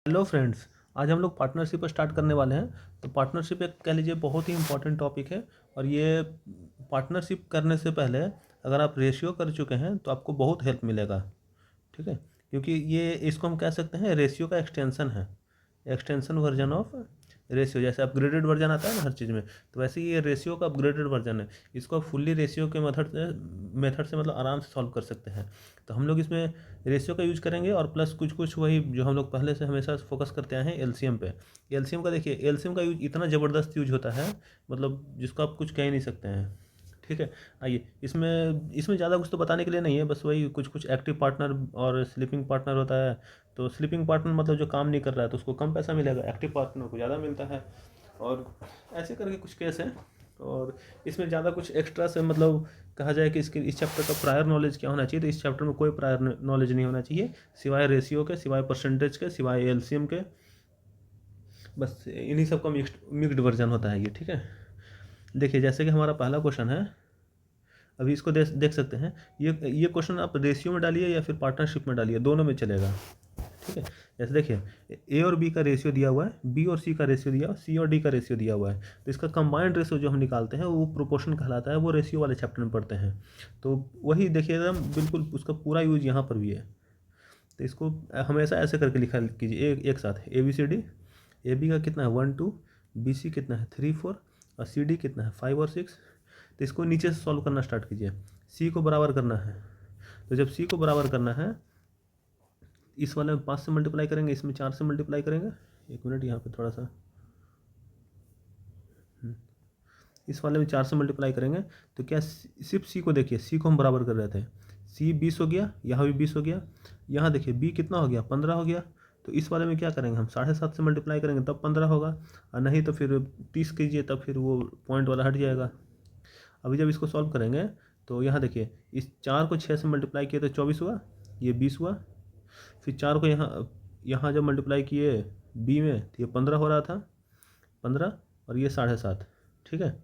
Hello friends. आज हम लोग पार्टनरशिप स्टार्ट करने वाले हैं। तो पार्टनरशिप एक कह लीजिए बहुत ही इंपॉर्टेंट टॉपिक है। और ये पार्टनरशिप करने से पहले अगर आप रेशियो कर चुके हैं तो आपको बहुत हेल्प मिलेगा। ठीक है, क्योंकि ये इसको हम कह सकते हैं रेशियो का एक्सटेंशन है, एक्सटेंशन वर्जन ऑफ रेशियो। जैसे अपग्रेडेड वर्जन आता है ना हर चीज़ में, तो वैसे ही ये रेशियो का अपग्रेडेड वर्जन है। इसको फुल्ली रेशियो के मेथड से मतलब आराम से सॉल्व कर सकते हैं। तो हम लोग इसमें रेशियो का यूज करेंगे और प्लस कुछ कुछ वही जो हम लोग पहले से हमेशा फोकस करते आए हैं एलसीएम पे। एलसीएम का देखिए, एलसीएम का यूज इतना ज़बरदस्त यूज होता है, मतलब जिसको आप कुछ कह ही नहीं सकते हैं। ठीक है, आइए इसमें इसमें ज़्यादा कुछ तो बताने के लिए नहीं है, बस वही कुछ कुछ एक्टिव पार्टनर और स्लीपिंग पार्टनर होता है। तो स्लीपिंग पार्टनर मतलब जो काम नहीं कर रहा है तो उसको कम पैसा मिलेगा, एक्टिव पार्टनर को ज़्यादा मिलता है। और ऐसे करके कुछ केस हैं। और इसमें ज़्यादा कुछ एक्स्ट्रा से मतलब कहा जाए कि इस चैप्टर का प्रायर नॉलेज क्या होना चाहिए, तो इस चैप्टर में कोई प्रायर नॉलेज नहीं होना चाहिए, सिवाय रेशियो के, सिवाय परसेंटेज के, सिवाय एलसीएम के। बस इन्हीं सब का मिक्स्ड वर्जन होता है ये। ठीक है, देखिए जैसे कि हमारा पहला क्वेश्चन है, अभी इसको देख सकते हैं। ये क्वेश्चन आप रेशियो में डालिए या फिर पार्टनरशिप में डालिए, दोनों में चलेगा। ठीक है, जैसे देखिए ए और बी का रेशियो दिया हुआ है, बी और सी का रेशियो दिया हुआ है, सी और डी का रेशियो दिया हुआ है। तो इसका कंबाइंड रेशियो जो हम निकालते हैं वो प्रोपोर्शन कहलाता है, वो रेशियो वाले चैप्टर में पढ़ते हैं। तो वही देखिए एकदम बिल्कुल उसका पूरा यूज यहाँ पर भी है। तो इसको हमेशा ऐसे करके लिखा कीजिए एक साथ, A B C D. A B का कितना है 1 2, बी सी कितना है 3 4, और सी डी कितना है 5 और 6। तो इसको नीचे से सॉल्व करना स्टार्ट कीजिए। सी को बराबर करना है, तो जब सी को बराबर करना है, इस वाले में 5 से मल्टीप्लाई करेंगे, इसमें 4 से मल्टीप्लाई करेंगे। एक मिनट यहाँ पे थोड़ा सा, इस वाले में 4 से मल्टीप्लाई करेंगे। तो क्या सिर्फ सी को देखिए, सी को हम बराबर कर रहे थे, सी 20 हो गया, यहाँ भी 20 हो गया। यहाँ देखिए बी कितना हो गया 15 हो गया। तो इस वाले में क्या करेंगे हम 7.5 से मल्टीप्लाई करेंगे तब 15 होगा, और नहीं तो फिर 30 कीजिए तब फिर वो पॉइंट वाला हट जाएगा। अभी जब इसको सॉल्व करेंगे तो यहाँ देखिए इस 4 को 6 से मल्टीप्लाई किए तो 24 हुआ, ये 20 हुआ। फिर 4 को यहाँ यहाँ जब मल्टीप्लाई किए बी में तो ये 15 हो रहा था, 15, और ये 7.5। ठीक है,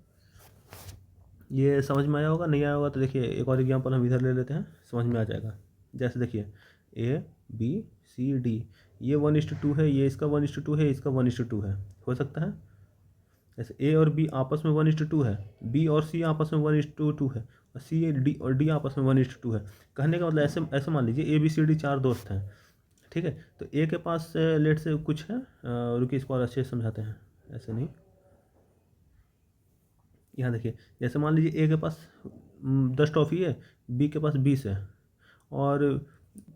ये समझ में आया होगा, नहीं आया होगा तो देखिए एक और एग्जांपल हम इधर ले लेते हैं, समझ में आ जाएगा। जैसे देखिए ए बी सी डी, ये 1:2 है, ये इसका 1:2 है, इसका 1:2 है, हो सकता है। जैसे ए और बी आपस में 1:2 है, बी और सी आपस में 1:2 है, और सी डी और डी आपस में 1:2 है। कहने का मतलब ऐसे ऐसे मान लीजिए ए बी सी डी 4 दोस्त हैं। ठीक है, तो ए के पास लेट से कुछ है, रुकिए इसको और अच्छे से समझाते हैं, ऐसे नहीं। यहाँ देखिए जैसे मान लीजिए ए के पास 10 टॉफ़ी है, बी के पास 20 है, और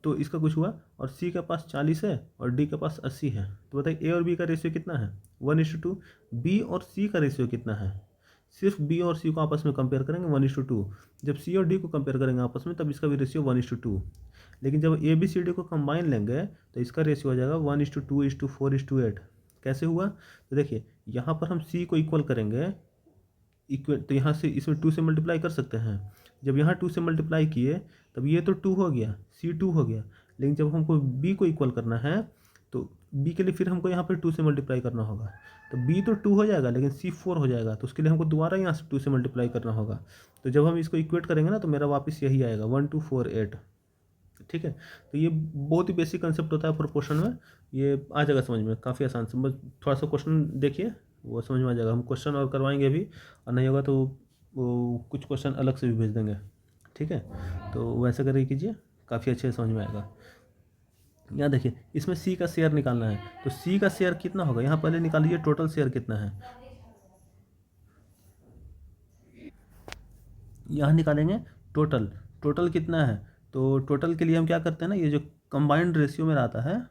तो इसका कुछ हुआ, और सी के पास 40 है और डी के पास 80 है। तो बताइए ए और बी का रेशियो कितना है 1:2। बी और सी का रेशियो कितना है, सिर्फ बी और सी को आपस में कंपेयर करेंगे 1:2। जब सी और डी को कंपेयर करेंगे आपस में तब इसका भी रेशियो 1:2। लेकिन जब ए बी सी डी को कंबाइन लेंगे तो इसका रेशियो हो जाएगा 1:2:4:8। कैसे हुआ, तो देखिए यहाँ पर हम सी को इक्वल करेंगे, इक्वल तो यहाँ से इसमें 2 से मल्टीप्लाई कर सकते हैं। जब यहाँ 2 से मल्टीप्लाई किए तब ये तो 2 हो गया, सी 2 हो गया। लेकिन जब हमको बी को इक्वल करना है तो बी के लिए फिर हमको यहाँ पर 2 से मल्टीप्लाई करना होगा। तो बी तो 2 हो जाएगा लेकिन सी 4 हो जाएगा, तो उसके लिए हमको दोबारा यहाँ से 2 से मल्टीप्लाई करना होगा। तो जब हम इसको इक्वेट करेंगे ना तो मेरा वापस यही आएगा 1:2:4:8। ठीक है, तो ये बहुत ही बेसिक कंसेप्ट होता है प्रोपोर्शन में, ये आ जाएगा समझ में काफ़ी आसान से। बस थोड़ा सा क्वेश्चन देखिए वो समझ में आ जाएगा। हम क्वेश्चन और करवाएंगे अभी, और नहीं होगा तो वो कुछ क्वेश्चन अलग से भी भेज देंगे। ठीक है, तो वैसे करके कीजिए, काफ़ी अच्छे से समझ में आएगा। यहाँ देखिए इसमें सी का शेयर निकालना है, तो सी का शेयर कितना होगा, यहाँ पहले निकाल लीजिए टोटल शेयर कितना है, यहाँ निकालेंगे टोटल। टोटल कितना है, तो टोटल के लिए हम क्या करते हैं ना, ये जो कंबाइंड रेशियो में आता है,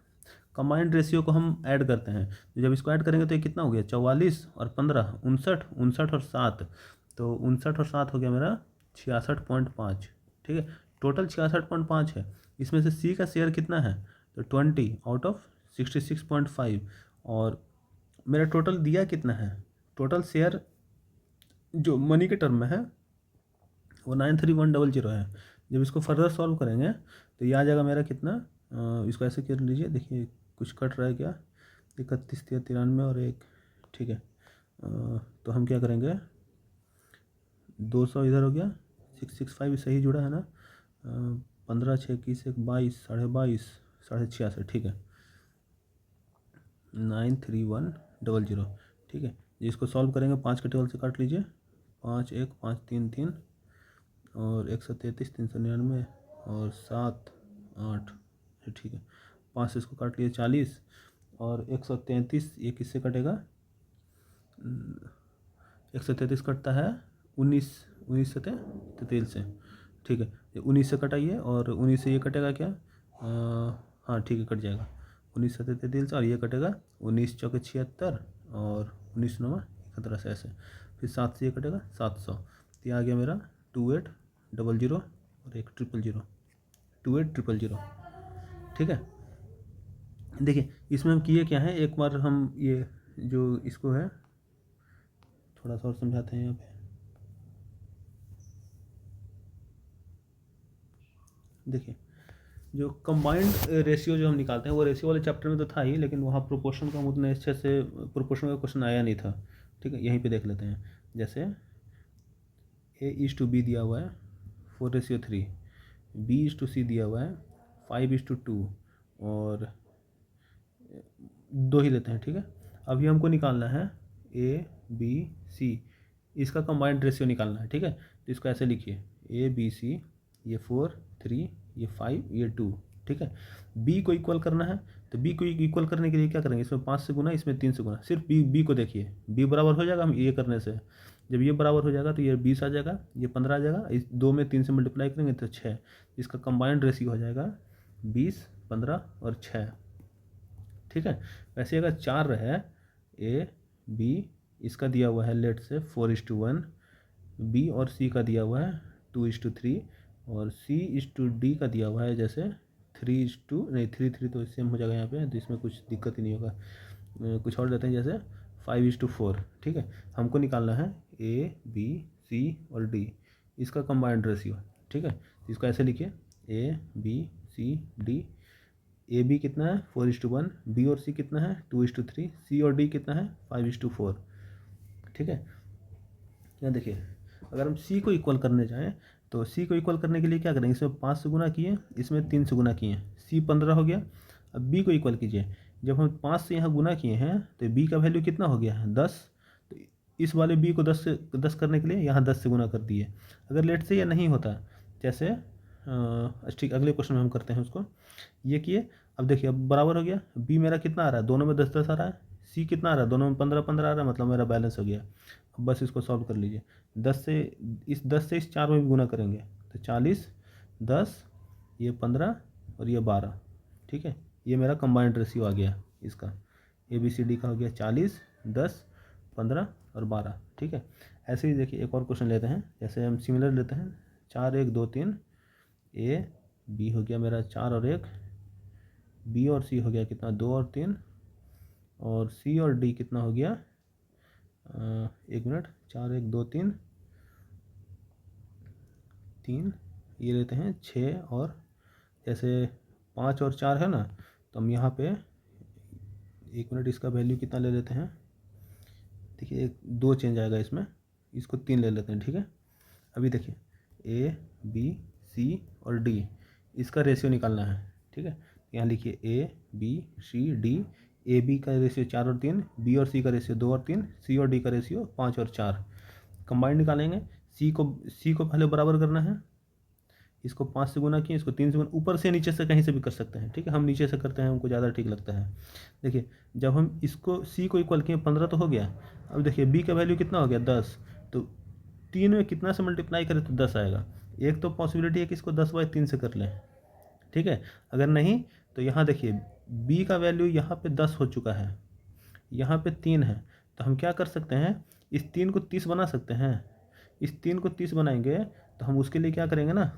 कंबाइंड रेशियो को हम ऐड करते हैं। तो जब इसको ऐड करेंगे तो ये कितना हो गया 44 और 15 59, 59 और 7, तो 59 और 7 हो गया मेरा 66.5। ठीक है, टोटल 66.5 है। इसमें से सी का शेयर कितना है, तो 20/66.5। और मेरा टोटल दिया कितना है, टोटल शेयर जो मनी के टर्म में है वो 93100 है। जब इसको फर्दर सॉल्व करेंगे तो ये आ जाएगा मेरा कितना, इसको ऐसे कर लीजिए, देखिए कुछ कट रहा है क्या, 31 93 और 1। ठीक है, तो हम क्या करेंगे 200 इधर हो गया, 665 सही जुड़ा है ना, 15 6 21 1 22 22.5 66। ठीक है, 93100। ठीक है, इसको सॉल्व करेंगे 5 के टेबल से काट लीजिए, 5 1 5 3 3 और 133 399 और 7 8। ठीक है, 5 से इसको काट लिए 40 और 133 ये किससे कटेगा, 133 कटता है 19 से 33 से। ठीक है, ये 19 से कटाइए और 19 से ये कटेगा क्या, हाँ ठीक है, कट जाएगा 19 से 33 से, और ये कटेगा 19 चौके 76 और 19 9 17 से ऐसे। फिर 7 से ये कटेगा 700। तो ये आ गया मेरा 2800 और 1000, 28000। ठीक है, देखिए इसमें हम किए क्या है, एक बार हम ये जो इसको है थोड़ा सा और समझाते हैं यहाँ पे। देखिए जो कंबाइंड रेशियो जो हम निकालते हैं वो रेशियो वाले चैप्टर में तो था ही, लेकिन वहाँ प्रोपोर्शन का हम उतने अच्छे से प्रोपोर्शन का क्वेश्चन आया नहीं था। ठीक है, यहीं पे देख लेते हैं। जैसे A:B दिया हुआ है 4:3, B:C दिया हुआ है 5:2 और 2 ही लेते हैं। ठीक है, अभी हमको निकालना है ABC, इसका कंबाइंड रेशियो निकालना है। ठीक है, तो इसको ऐसे लिखिए ABC, ये 4 3 ये 5 ये 2। ठीक है, बी को इक्वल करना है, तो बी को इक्वल करने के लिए क्या करेंगे, इसमें 5 से गुना, इसमें 3 से गुना। सिर्फ बी को देखिए, बी बराबर हो जाएगा हम ये करने से। जब ये बराबर हो जाएगा तो ये 20 आ जाएगा, ये 15 आ जाएगा, इस 2 में 3 से मल्टीप्लाई करेंगे तो 6। इसका कंबाइंड रेशियो हो जाएगा 20 15 और 6। ठीक है, वैसे अगर 4 रहे A B, इसका दिया हुआ है लेट से 4:1, B और C का दिया हुआ है 2:3 और C:D का दिया हुआ है जैसे 3:3 तो सेम हो जाएगा यहाँ पे, तो इसमें कुछ दिक्कत ही नहीं होगा। कुछ और लेते हैं जैसे 5:4। ठीक है, हमको निकालना है A B C और D, इसका कंबाइंड रेशियो। ठीक है, इसको ऐसे लिखिए A B C D। AB कितना है 4:1, B और C कितना है 2:3, C और D कितना है 5:4। ठीक है, यहाँ देखिए अगर हम C को इक्वल करने जाएँ तो C को इक्वल करने के लिए क्या करेंगे, इसमें 5 से गुना किए, इसमें 3 से गुना किए, C 15 हो गया। अब B को इक्वल कीजिए, जब हम 5 से यहाँ गुना किए हैं तो B का वैल्यू कितना हो गया है 10। तो इस वाले B को 10 करने के लिए यहाँ 10 से गुना कर दिए। अगर लेट से ये नहीं होता, जैसे ठीक अगले क्वेश्चन में हम करते हैं उसको, ये किए। अब देखिए अब बराबर हो गया, B मेरा कितना आ रहा है, दोनों में 10 10 आ रहा है, C कितना आ रहा है, दोनों में 15 15 आ रहा है, मतलब मेरा बैलेंस हो गया। अब बस इसको सॉल्व कर लीजिए, 10 से इस 4 में भी गुना करेंगे तो 40 10 ये 15 और ये 12। ठीक है, ये मेरा कंबाइंड रेशियो आ गया इसका, ABCD का हो गया 40 10 15 और 12। ठीक है, ऐसे ही देखिए एक और क्वेश्चन लेते हैं, जैसे हम सिमिलर लेते हैं 4 1 2 3, AB हो गया मेरा 4 और 1, B और C हो गया कितना 2 और 3, और C और D कितना हो गया 1 मिनट 4 1 2 3 3, ये लेते हैं 6 और जैसे 5 और 4 है ना, तो हम यहाँ पे 1 मिनट इसका वैल्यू कितना ले लेते हैं। देखिए 2 चेंज आएगा इसमें, इसको 3 ले लेते हैं। ठीक है, अभी देखिए ABC और D, इसका रेशियो निकालना है। ठीक है, यहाँ लिखिए ABCD, AB का रेशियो 4 और 3, B और C का रेशियो 2 और 3, C और D का रेशियो 5 और 4। कंबाइंड निकालेंगे, C को पहले बराबर करना है, इसको 5 से गुना किए, इसको 3 से गुना, ऊपर से नीचे से कहीं से भी कर सकते हैं। ठीक है, हम नीचे से करते हैं, हमको ज़्यादा ठीक लगता है। देखिए जब हम इसको C को इक्वल किए 15 तो हो गया। अब देखिए B का वैल्यू कितना हो गया 10, तो 3 में कितना से मल्टीप्लाई करें तो 10 आएगा। एक तो पॉसिबिलिटी है कि इसको 10/3 से कर लें। ठीक है, अगर नहीं तो यहाँ देखिए B का वैल्यू यहाँ पे 10 हो चुका है, यहाँ पे 3 है, तो हम क्या कर सकते हैं, इस 3 को 30 बना सकते हैं। इस 3 को 30 बनाएंगे तो हम उसके लिए क्या करेंगे ना,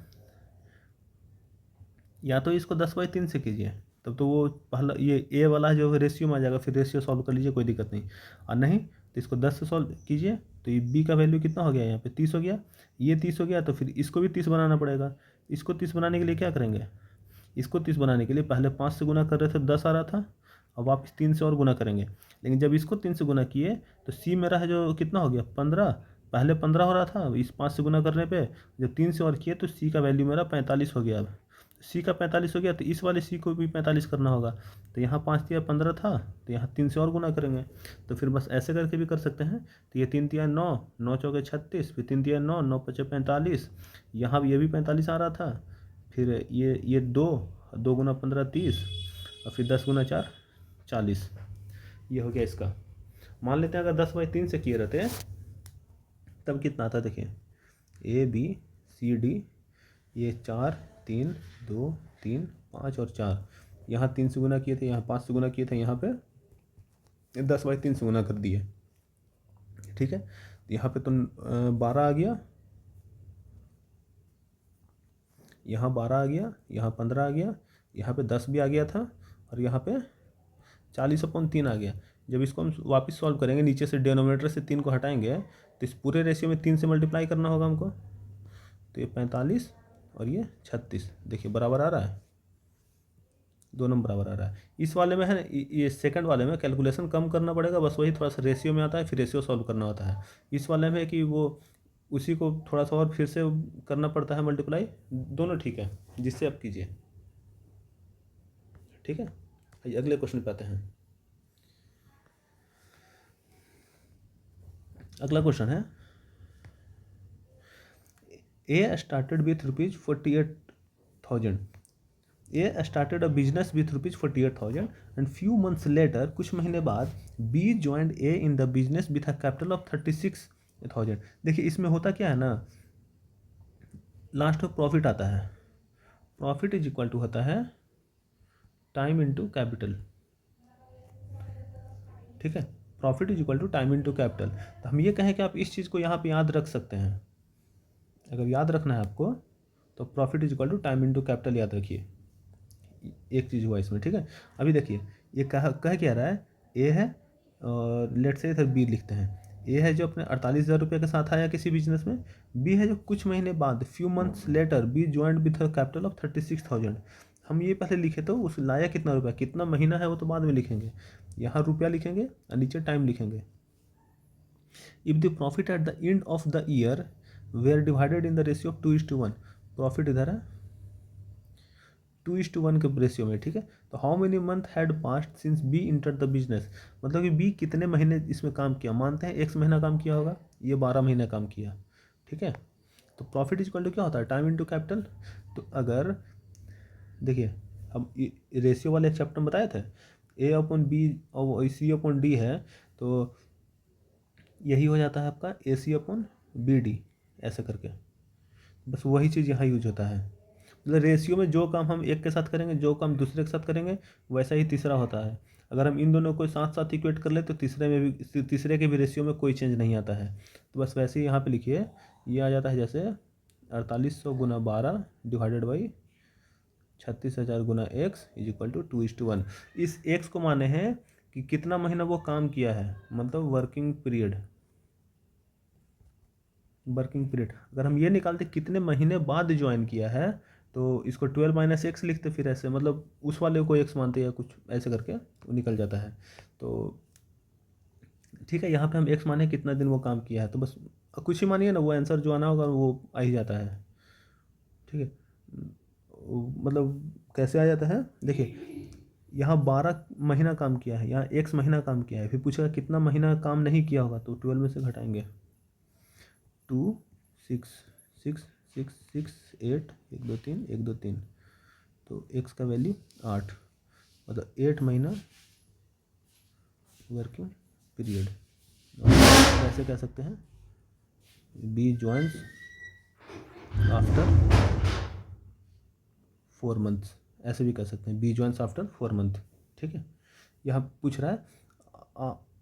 या तो इसको 10/3 से कीजिए, तब तो वो पहला ये A वाला जो रेशियो में आ जाएगा, फिर रेशियो सॉल्व कर लीजिए, कोई दिक्कत नहीं। और नहीं तो इसको 10 से सॉल्व कीजिए, तो ये B का वैल्यू कितना हो गया, यहाँ पे 30 हो गया, ये 30 हो गया, तो फिर इसको भी 30 बनाना पड़ेगा। इसको 30 बनाने के लिए क्या करेंगे, इसको 30 बनाने के लिए पहले 5 से गुना कर रहे थे 10 आ रहा था, अब वापस 3 से और गुना करेंगे। लेकिन जब इसको 3 से गुना किए तो C मेरा है जो कितना हो गया 15, पहले 15 हो रहा था, इस 5 से गुना करने पे जब 3 से और किए तो C का वैल्यू मेरा 45 हो गया। अब सी का 45 हो गया, तो इस वाले सी को भी 45 करना होगा। तो यहाँ 5 तिया 15 था, तो यहाँ 3 से और गुना करेंगे। तो फिर बस ऐसे करके भी कर सकते हैं। तो ये 3 तिया 9, 9 चौके 36, फिर 3 तिया 9, 9 पचे 45, यहाँ भी ये भी 45 आ रहा था। फिर ये 2, 2 गुना 15 30, और फिर 10 गुना 4 40। ये हो गया इसका। मान लेते हैं अगर 10/3 से किए रहते हैं तब कितना आता, देखिए ए बी सी डी, ये 4 3 2 3 5 और 4, यहाँ 3 से गुना किए थे, यहाँ 5 से गुना किए थे, यहाँ पे 10/3 से गुना कर दिए। ठीक है, यहाँ पे तो 12 आ गया, यहाँ 12 आ गया, यहाँ 15 आ गया, यहाँ पे 10 भी आ गया था, और यहाँ पे 40/3 आ गया। जब इसको हम वापस सॉल्व करेंगे, नीचे से डिनोमिनेटर से 3 को हटाएंगे, तो इस पूरे रेशियो में 3 से मल्टीप्लाई करना होगा हमको। तो ये 45 और ये 36, देखिए बराबर आ रहा है, दोनों बराबर आ रहा है। इस वाले में है ना, ये सेकंड वाले में कैलकुलेशन कम करना पड़ेगा, बस वही थोड़ा सा रेशियो में आता है, फिर रेशियो सॉल्व करना होता है। इस वाले में कि वो उसी को थोड़ा सा और फिर से करना पड़ता है मल्टीप्लाई, दोनों ठीक है, जिससे आप कीजिए। ठीक है, आइए अगले क्वेश्चन पे आते हैं। अगला क्वेश्चन है, A started with ₹48,000। A started a business with ₹48,000 and few months later, कुछ महीने बाद B joined A in the business with a capital of 36,000। देखिए इसमें होता क्या है ना, लास्ट में प्रॉफिट आता है। प्रॉफिट इज इक्वल टू होता है टाइम इनटू कैपिटल। ठीक है, profit is equal to time into capital. तो हम ये कहें कि आप इस चीज़ को यहाँ पे याद रख सकते हैं। अगर याद रखना है आपको तो profit is equal to time into capital याद रखिए। एक चीज़ हुआ इसमें। ठीक है, अभी देखिए ये कह क्या रहा है, ए है और लेट से इधर बी लिखते हैं। ए है जो अपने 48,000 रुपये के साथ आया किसी बिजनेस में। बी है जो कुछ महीने बाद, few months later, be joint with capital of 36,000। हम ये पहले लिखे तो उस लाया कितना रुपया, कितना महीना है वो तो बाद में लिखेंगे। यहाँ रुपया लिखेंगे और नीचे टाइम लिखेंगे। If the profit at the end of the year were divided in the ratio of 2:1, profit इधर है 2:1 के रेशियो में। ठीक है, तो how many month had passed since B enter the business, मतलब कि बी कितने महीने इसमें काम किया। मानते हैं x महीना काम किया होगा, ये 12 महीने काम किया। ठीक है, तो प्रॉफिट इज इक्वल टू क्या होता है, टाइम इनटू कैपिटल। तो अगर देखिए हम रेशियो वाले चैप्टर में बताए थे, A/B और C/D है, तो यही हो जाता है आपका AC/BD, ऐसे करके। बस वही चीज़ यहाँ यूज होता है। मतलब रेशियो में जो काम हम एक के साथ करेंगे, जो काम दूसरे के साथ करेंगे, वैसा ही तीसरा होता है। अगर हम इन दोनों को साथ साथ इक्वेट कर ले तो तीसरे के भी रेशियो में कोई चेंज नहीं आता है। तो बस वैसे ही यहाँ पे लिखिए, ये आ जाता है जैसे 4800 गुना 12 डिवाइडेड बाई 36,000 गुना x इज इक्वल टू 2:1। इस x को माने हैं कि कितना महीना वो काम किया है, मतलब वर्किंग पीरियड। अगर हम ये निकालते कितने महीने बाद ज्वाइन किया है, तो इसको 12 - x लिखते, फिर ऐसे मतलब उस वाले को x मानते या कुछ ऐसे करके वो निकल जाता है। तो ठीक है, यहाँ पे हम x माने कितना दिन वो काम किया है, तो बस कुछ ही मानिए ना, वो आंसर जो आना होगा वो आ ही जाता है। ठीक है, मतलब कैसे आ जाता है, देखिए यहाँ 12 महीना काम किया है, यहाँ x महीना काम किया है, फिर पूछेगा कितना महीना काम नहीं किया होगा, तो 12 में से घटाएंगे। 2 6 6 6 6 8 1 2 3 1 2 3, तो x का वैल्यू 8, मतलब 8 महीना वर्किंग पीरियड। कैसे कह सकते हैं, बी ज्वाइंस आफ्टर 4 मंथ्स, ऐसे भी कह सकते हैं, बी ज्वाइंस आफ्टर 4 मंथ। ठीक है, यहाँ पूछ रहा है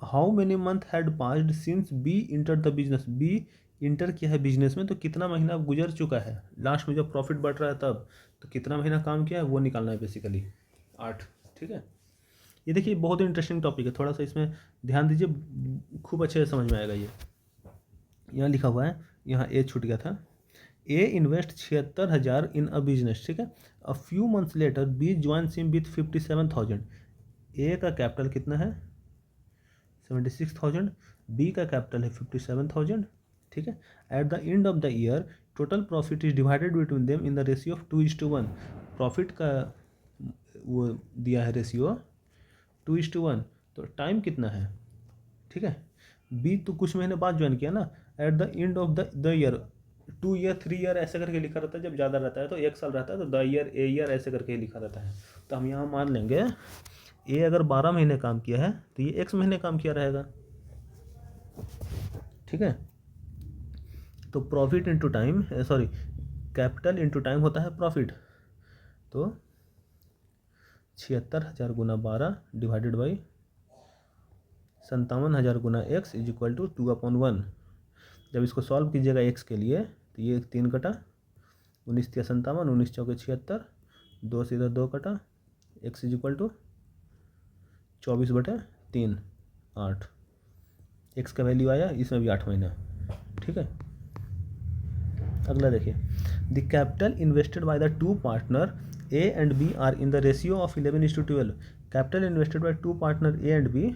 how many month had passed since B enter the business. B enter किया है बिजनेस में, तो कितना महीना गुजर चुका है, लास्ट में जब प्रॉफिट बढ़ रहा है तब, तो कितना महीना काम किया है वो निकालना है बेसिकली, 8। ठीक है, ये देखिए बहुत ही इंटरेस्टिंग टॉपिक है, थोड़ा सा इसमें ध्यान दीजिए, खूब अच्छे से समझ में आएगा। ये यहाँ लिखा हुआ है, यहाँ ए छूट गया था। A invest 76,000 in a business. ठीक है, a few months later B join him with 57,000। A का कैपिटल कितना है 76,000, बी का कैपिटल है 57,000। ठीक है, at the end of the year total profit is divided between them in the ratio of 2:1। Profit का वो दिया है रेशियो 2:1, तो टाइम कितना है, ठीक है। बी तो कुछ महीने बाद ज्वाइन किया ना, eight the end of the year, 2 year 3 year ऐसे करके लिखा रहता है, जब ज़्यादा रहता है तो 1 साल रहता है तो द ईयर ए ईयर ऐसे करके लिखा रहता है। तो हम यहाँ मान लेंगे ए अगर 12 महीने काम किया है तो ये x महीने काम किया रहेगा, ठीक है। तो profit into time, sorry capital into time होता है प्रॉफिट। तो 76,000 गुना 12 डिवाइडेड बाई 57,000 गुना x इज इक्वल टू 2/1। जब इसको सॉल्व कीजिएगा x के लिए तो ये 3 कटा, 19 × 57, 19 × 4 = 76, 2 से इधर 2 कटा, x is equal to 24/3 8। x का वैल्यू आया, इसमें भी 8 महीना, ठीक है। अगला देखिए, the capital invested by the two partner A and B are in the ratio of 11:12। Capital invested by two partner A and B,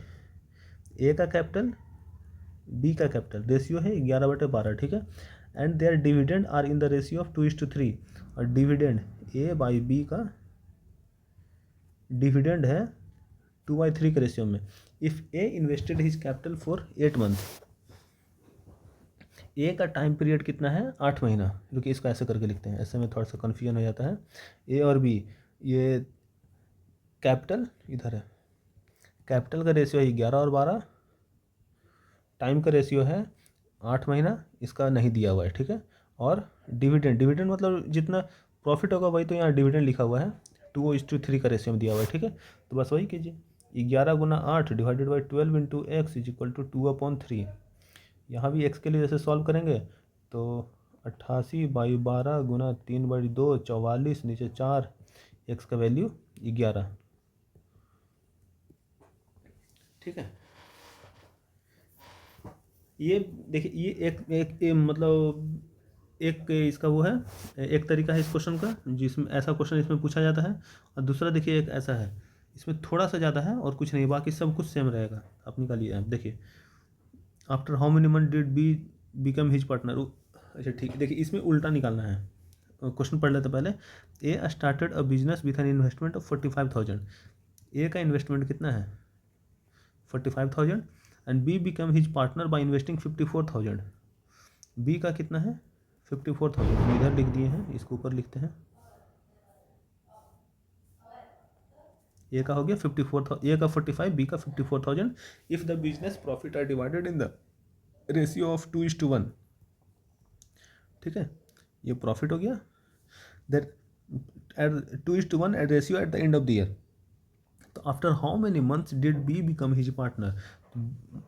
A का कैपिटल बी का कैपिटल रेशियो है 11/12, ठीक है। And their dividend are in the ratio of 2:3, और dividend A by B का dividend है 2/3 के ratio में। If A invested his capital for 8 month, A का टाइम पीरियड कितना है 8 महीना, क्योंकि इसको ऐसे करके लिखते हैं, ऐसे में थोड़ा सा कन्फ्यूजन हो जाता है। ए और बी, ये कैपिटल इधर है, कैपिटल का रेशियो है 11 और 12, टाइम का रेशियो है 8 महीना, इसका नहीं दिया हुआ है, ठीक है। और डिविडेंड, डिविडेंड मतलब जितना प्रॉफिट होगा वही तो यहाँ डिविडेंड लिखा हुआ है, 2:3 का रेशियो में दिया हुआ है, ठीक है। तो बस वही कीजिए, 11 गुना 8 divided by 12 into x is equal to 2/3। यहाँ भी x के लिए जैसे सॉल्व करेंगे तो 88/12 गुना 3/2 44, नीचे 4, x का वैल्यू 11, ठीक है। ये देखिए, ये एक मतलब एक इसका वो है, एक तरीका है इस क्वेश्चन का जिसमें ऐसा क्वेश्चन इसमें पूछा जाता है। और दूसरा देखिए एक ऐसा है, इसमें थोड़ा सा ज़्यादा है और कुछ नहीं, बाकी सब कुछ सेम रहेगा। अपनी का लिए देखिए, after how many month did B become his partner. अच्छा ठीक है, देखिए इसमें उल्टा निकालना है। क्वेश्चन पढ़ लेते पहले। A started a business with an investment of 45,000। A का इन्वेस्टमेंट कितना है 45,000, and B become his partner by investing 54,000। B का कितना है 54,000, इधर लिख दिए हैं, इसको ऊपर लिखते हैं। ए का हो गया 54,000, ए का 45, बी का 54,000। If the business profit are divided in the ratio of 2:1, ठीक है, ये प्रॉफिट हो गया। That at 2:1 at ratio at the end of the year. तो after how many months did B become his partner.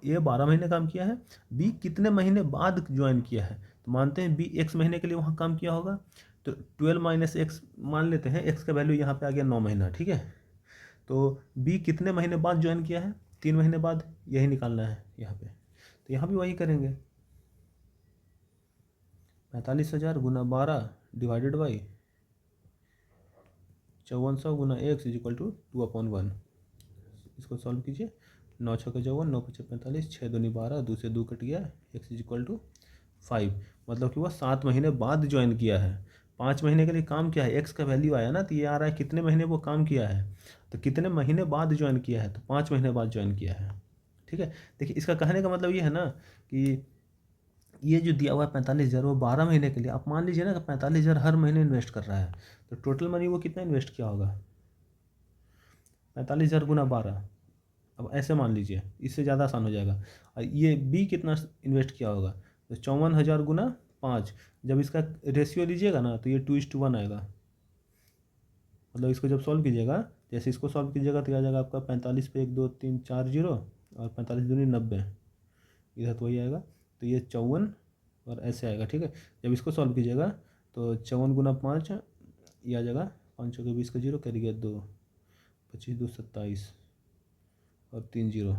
ये 12 महीने काम किया है, बी कितने महीने बाद ज्वाइन किया है, तो मानते हैं बी x महीने के लिए वहाँ काम किया होगा, तो 12 - x मान लेते हैं, x का वैल्यू यहाँ पे आ गया 9 महीना, ठीक है। तो बी कितने महीने बाद ज्वाइन किया है 3 महीने बाद, यही निकालना है यहाँ पे। तो यहाँ भी वही करेंगे, 45,000 गुना 12 डिवाइडेड बाई 5400 गुना x इज इक्वल टू 2/1। इसको सॉल्व कीजिए, 9 × 6 = 54, 9 × 5 = 45, 6 दूनी 12, 2 से 2 कट गया, x इज इक्वल टू 5। मतलब कि वह 7 महीने बाद ज्वाइन किया है। 5 महीने के लिए काम किया है, x का वैल्यू आया ना, तो ये आ रहा है कितने महीने वो काम किया है, तो कितने महीने बाद ज्वाइन किया है, तो 5 महीने बाद ज्वाइन किया है, ठीक है। देखिए इसका कहने का मतलब ये है ना कि ये जो दिया हुआ है 45,000, वो 12 महीने के लिए, आप मान लीजिए ना कि 45,000 हर महीने इन्वेस्ट कर रहा है, तो टोटल मनी वो कितना इन्वेस्ट किया होगा 45,000 गुना 12। अब ऐसे मान लीजिए, इससे ज़्यादा आसान हो जाएगा। और ये बी कितना इन्वेस्ट किया होगा, तो 54,000 गुना 5। जब इसका रेशियो लीजिएगा ना तो ये 2:1 आएगा। मतलब इसको जब सॉल्व कीजिएगा, जैसे इसको सॉल्व कीजिएगा तो आ जाएगा आपका 45 पे 1 2 3 4 0, और 45 दूनी 90, इधर तो वही आएगा। तो ये 54 और ऐसे आएगा, ठीक है। जब इसको सॉल्व कीजिएगा तो 54 गुना 5 ये आ जाएगा, 5 × 20 का 0 कैरी गया 2, 25 2 27 और 3 0,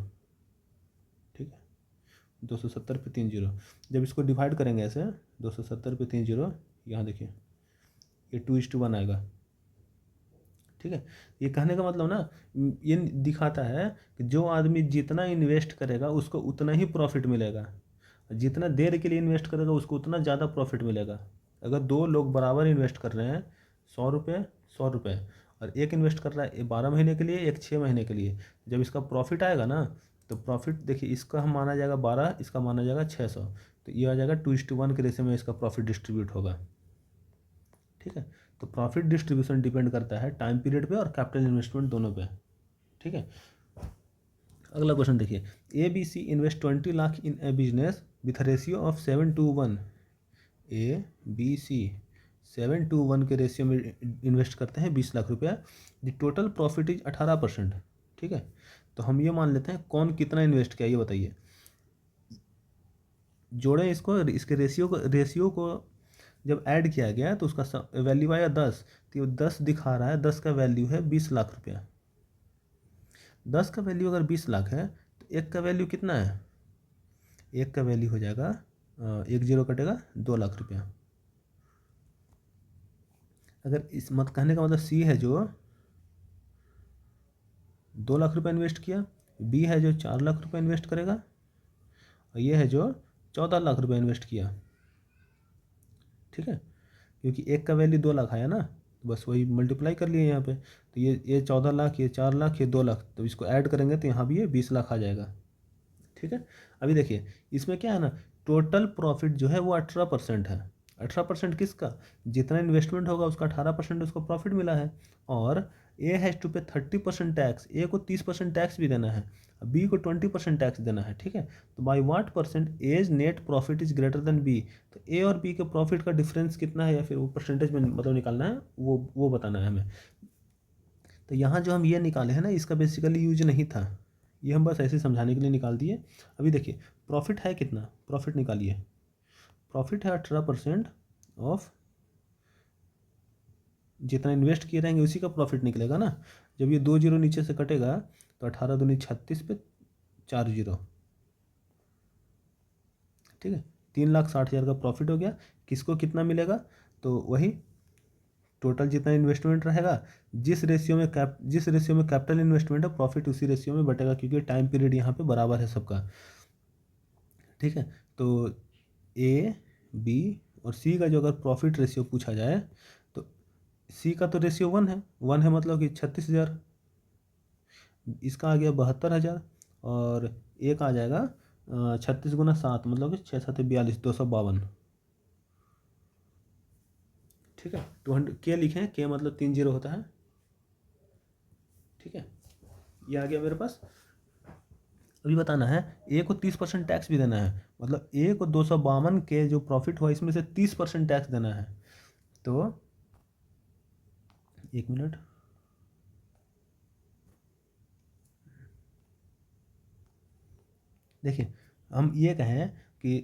ठीक है। 270 पे 3 0। जब इसको डिवाइड करेंगे ऐसे 270 पे 3 0, यहाँ देखिए ये 2:1 आएगा, ठीक है। ये कहने का मतलब ना, ये दिखाता है कि जो आदमी जितना इन्वेस्ट करेगा उसको उतना ही प्रॉफिट मिलेगा, जितना देर के लिए इन्वेस्ट करेगा उसको उतना ज़्यादा प्रॉफिट मिलेगा। अगर 2 लोग बराबर इन्वेस्ट कर रहे हैं, 100 रुपये 100 रुपये, और एक इन्वेस्ट कर रहा है 12 महीने के लिए, एक 6 महीने के लिए। जब इसका प्रॉफिट आएगा ना, तो प्रॉफिट देखिए, इसका हम माना जाएगा 12, इसका माना जाएगा 600, तो ये आ जाएगा 2:1 के रेशियो में इसका प्रॉफिट डिस्ट्रीब्यूट होगा। ठीक है, तो प्रॉफिट डिस्ट्रीब्यूशन डिपेंड करता है टाइम पीरियड पे और कैपिटल इन्वेस्टमेंट दोनों पे। ठीक है, अगला क्वेश्चन देखिए, ABC invest 20 lakh in A business with ratio of 7:1। ABC 7:1 के रेशियो में इन्वेस्ट करते हैं 20 लाख रुपया, द टोटल प्रॉफिट इज 18%। ठीक है, तो हम ये मान लेते हैं कौन कितना इन्वेस्ट किया, ये बताइए। जोड़ें इसको, इसके रेशियो को जब ऐड किया गया तो उसका वैल्यू आया 10, तो 10 दिखा रहा है, 10 का वैल्यू है 20 लाख रुपया। 10 का वैल्यू अगर 20 लाख है तो एक का वैल्यू कितना है, एक का वैल्यू हो जाएगा, एक जीरो कटेगा, 2 लाख रुपया। अगर इस मत कहने का मतलब सी है जो 2 लाख रुपया इन्वेस्ट किया, बी है जो 4 लाख रुपया इन्वेस्ट करेगा, और ये है जो 14 लाख रुपया इन्वेस्ट किया। ठीक है, क्योंकि एक का वैल्यू 2 लाख आया ना, तो बस वही मल्टीप्लाई कर लिए यहाँ पे, तो ये 14 लाख, ये 4 लाख, ये 2 लाख, तो इसको ऐड करेंगे तो यहाँ भी ये 20 लाख आ जाएगा। ठीक है, अभी देखिए इसमें क्या है ना, टोटल प्रॉफिट जो है वो 18% है। 18% किसका, जितना इन्वेस्टमेंट होगा उसका 18% उसको प्रॉफिट मिला है, और ए हैज़ टू पे 30% टैक्स, ए को 30% टैक्स भी देना है, बी को 20% टैक्स देना है। ठीक है, तो by what percent A's net profit is greater than B, तो ए और बी के प्रॉफिट का डिफरेंस कितना है, या फिर वो परसेंटेज में मतलब निकालना है, वो बताना है हमें। तो यहाँ जो हम ये निकाले हैं ना, इसका बेसिकली यूज नहीं था, ये हम बस ऐसे समझाने के लिए निकाल दिए। अभी देखिए प्रॉफिट है कितना, प्रॉफिट निकालिए, प्रॉफिट है 18% ऑफ जितना इन्वेस्ट किए रहेंगे उसी का प्रॉफिट निकलेगा ना। जब ये 2 जीरो नीचे से कटेगा तो 18 दूनी 36 पे 4 जीरो। ठीक है, 3,60,000 का प्रॉफिट हो गया। किसको कितना मिलेगा, तो वही टोटल जितना इन्वेस्टमेंट रहेगा, जिस रेशियो में कैपिटल इन्वेस्टमेंट है, प्रॉफिट उसी रेशियो में बटेगा, क्योंकि टाइम पीरियड यहाँ पे बराबर है सबका। ठीक है, तो ए, बी और सी का जो अगर प्रॉफिट रेशियो पूछा जाए तो सी का तो रेशियो 1 है, 1 है मतलब कि 36,000, इसका आ गया 72,000, और एक आ जाएगा 36 गुना 7 मतलब कि 6 7 42, 252। ठीक है, 200 के लिखें, के मतलब 3 जीरो होता है। ठीक है, ये आ गया मेरे पास। अभी बताना है ए को 30% टैक्स भी देना है, मतलब ए को 252 के जो प्रॉफिट हुआ इसमें से 30% टैक्स देना है। तो 1 मिनट, देखिए हम ये कहें कि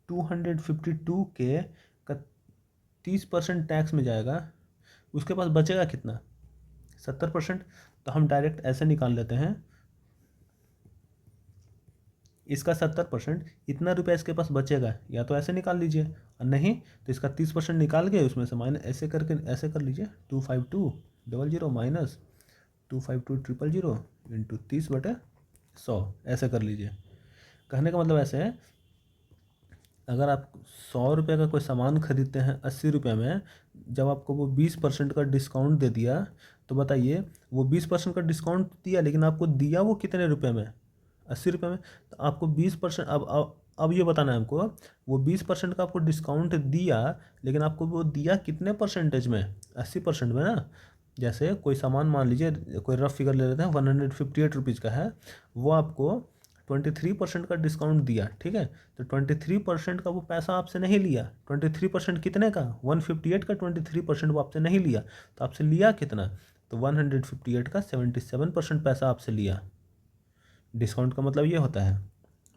252 के का 30% टैक्स में जाएगा, उसके पास बचेगा कितना, 70%। तो हम डायरेक्ट ऐसे निकाल लेते हैं, इसका 70%, इतना रुपया इसके पास बचेगा, या तो ऐसे निकाल लीजिए, और नहीं तो इसका 30% निकाल के उसमें से माइनस ऐसे करके ऐसे कर लीजिए, 252,000 माइनस 252,000 इंटू 30/100, ऐसे कर लीजिए। कहने का मतलब ऐसे है, अगर आप 100 रुपये का कोई सामान खरीदते हैं 80 रुपये में, जब आपको वो 20% का डिस्काउंट दे दिया, तो बताइए वो 20% का डिस्काउंट दिया, लेकिन आपको दिया वो कितने रुपये में, 80 रुपये में। तो आपको 20%, अब ये बताना है हमको, वो 20% का आपको डिस्काउंट दिया, लेकिन आपको वो दिया कितने परसेंटेज में, 80% में ना। जैसे कोई सामान मान लीजिए, कोई रफ फिगर ले लेते हैं, 158 रुपीज़ का है, वो आपको 23% का डिस्काउंट दिया। ठीक है, तो 23% का वो पैसा आपसे नहीं लिया, 23% कितने का, 158 का 23% वो आपसे नहीं लिया, तो आपसे लिया कितना, तो 158 का 77% पैसा आपसे लिया। डिस्काउंट का मतलब ये होता है।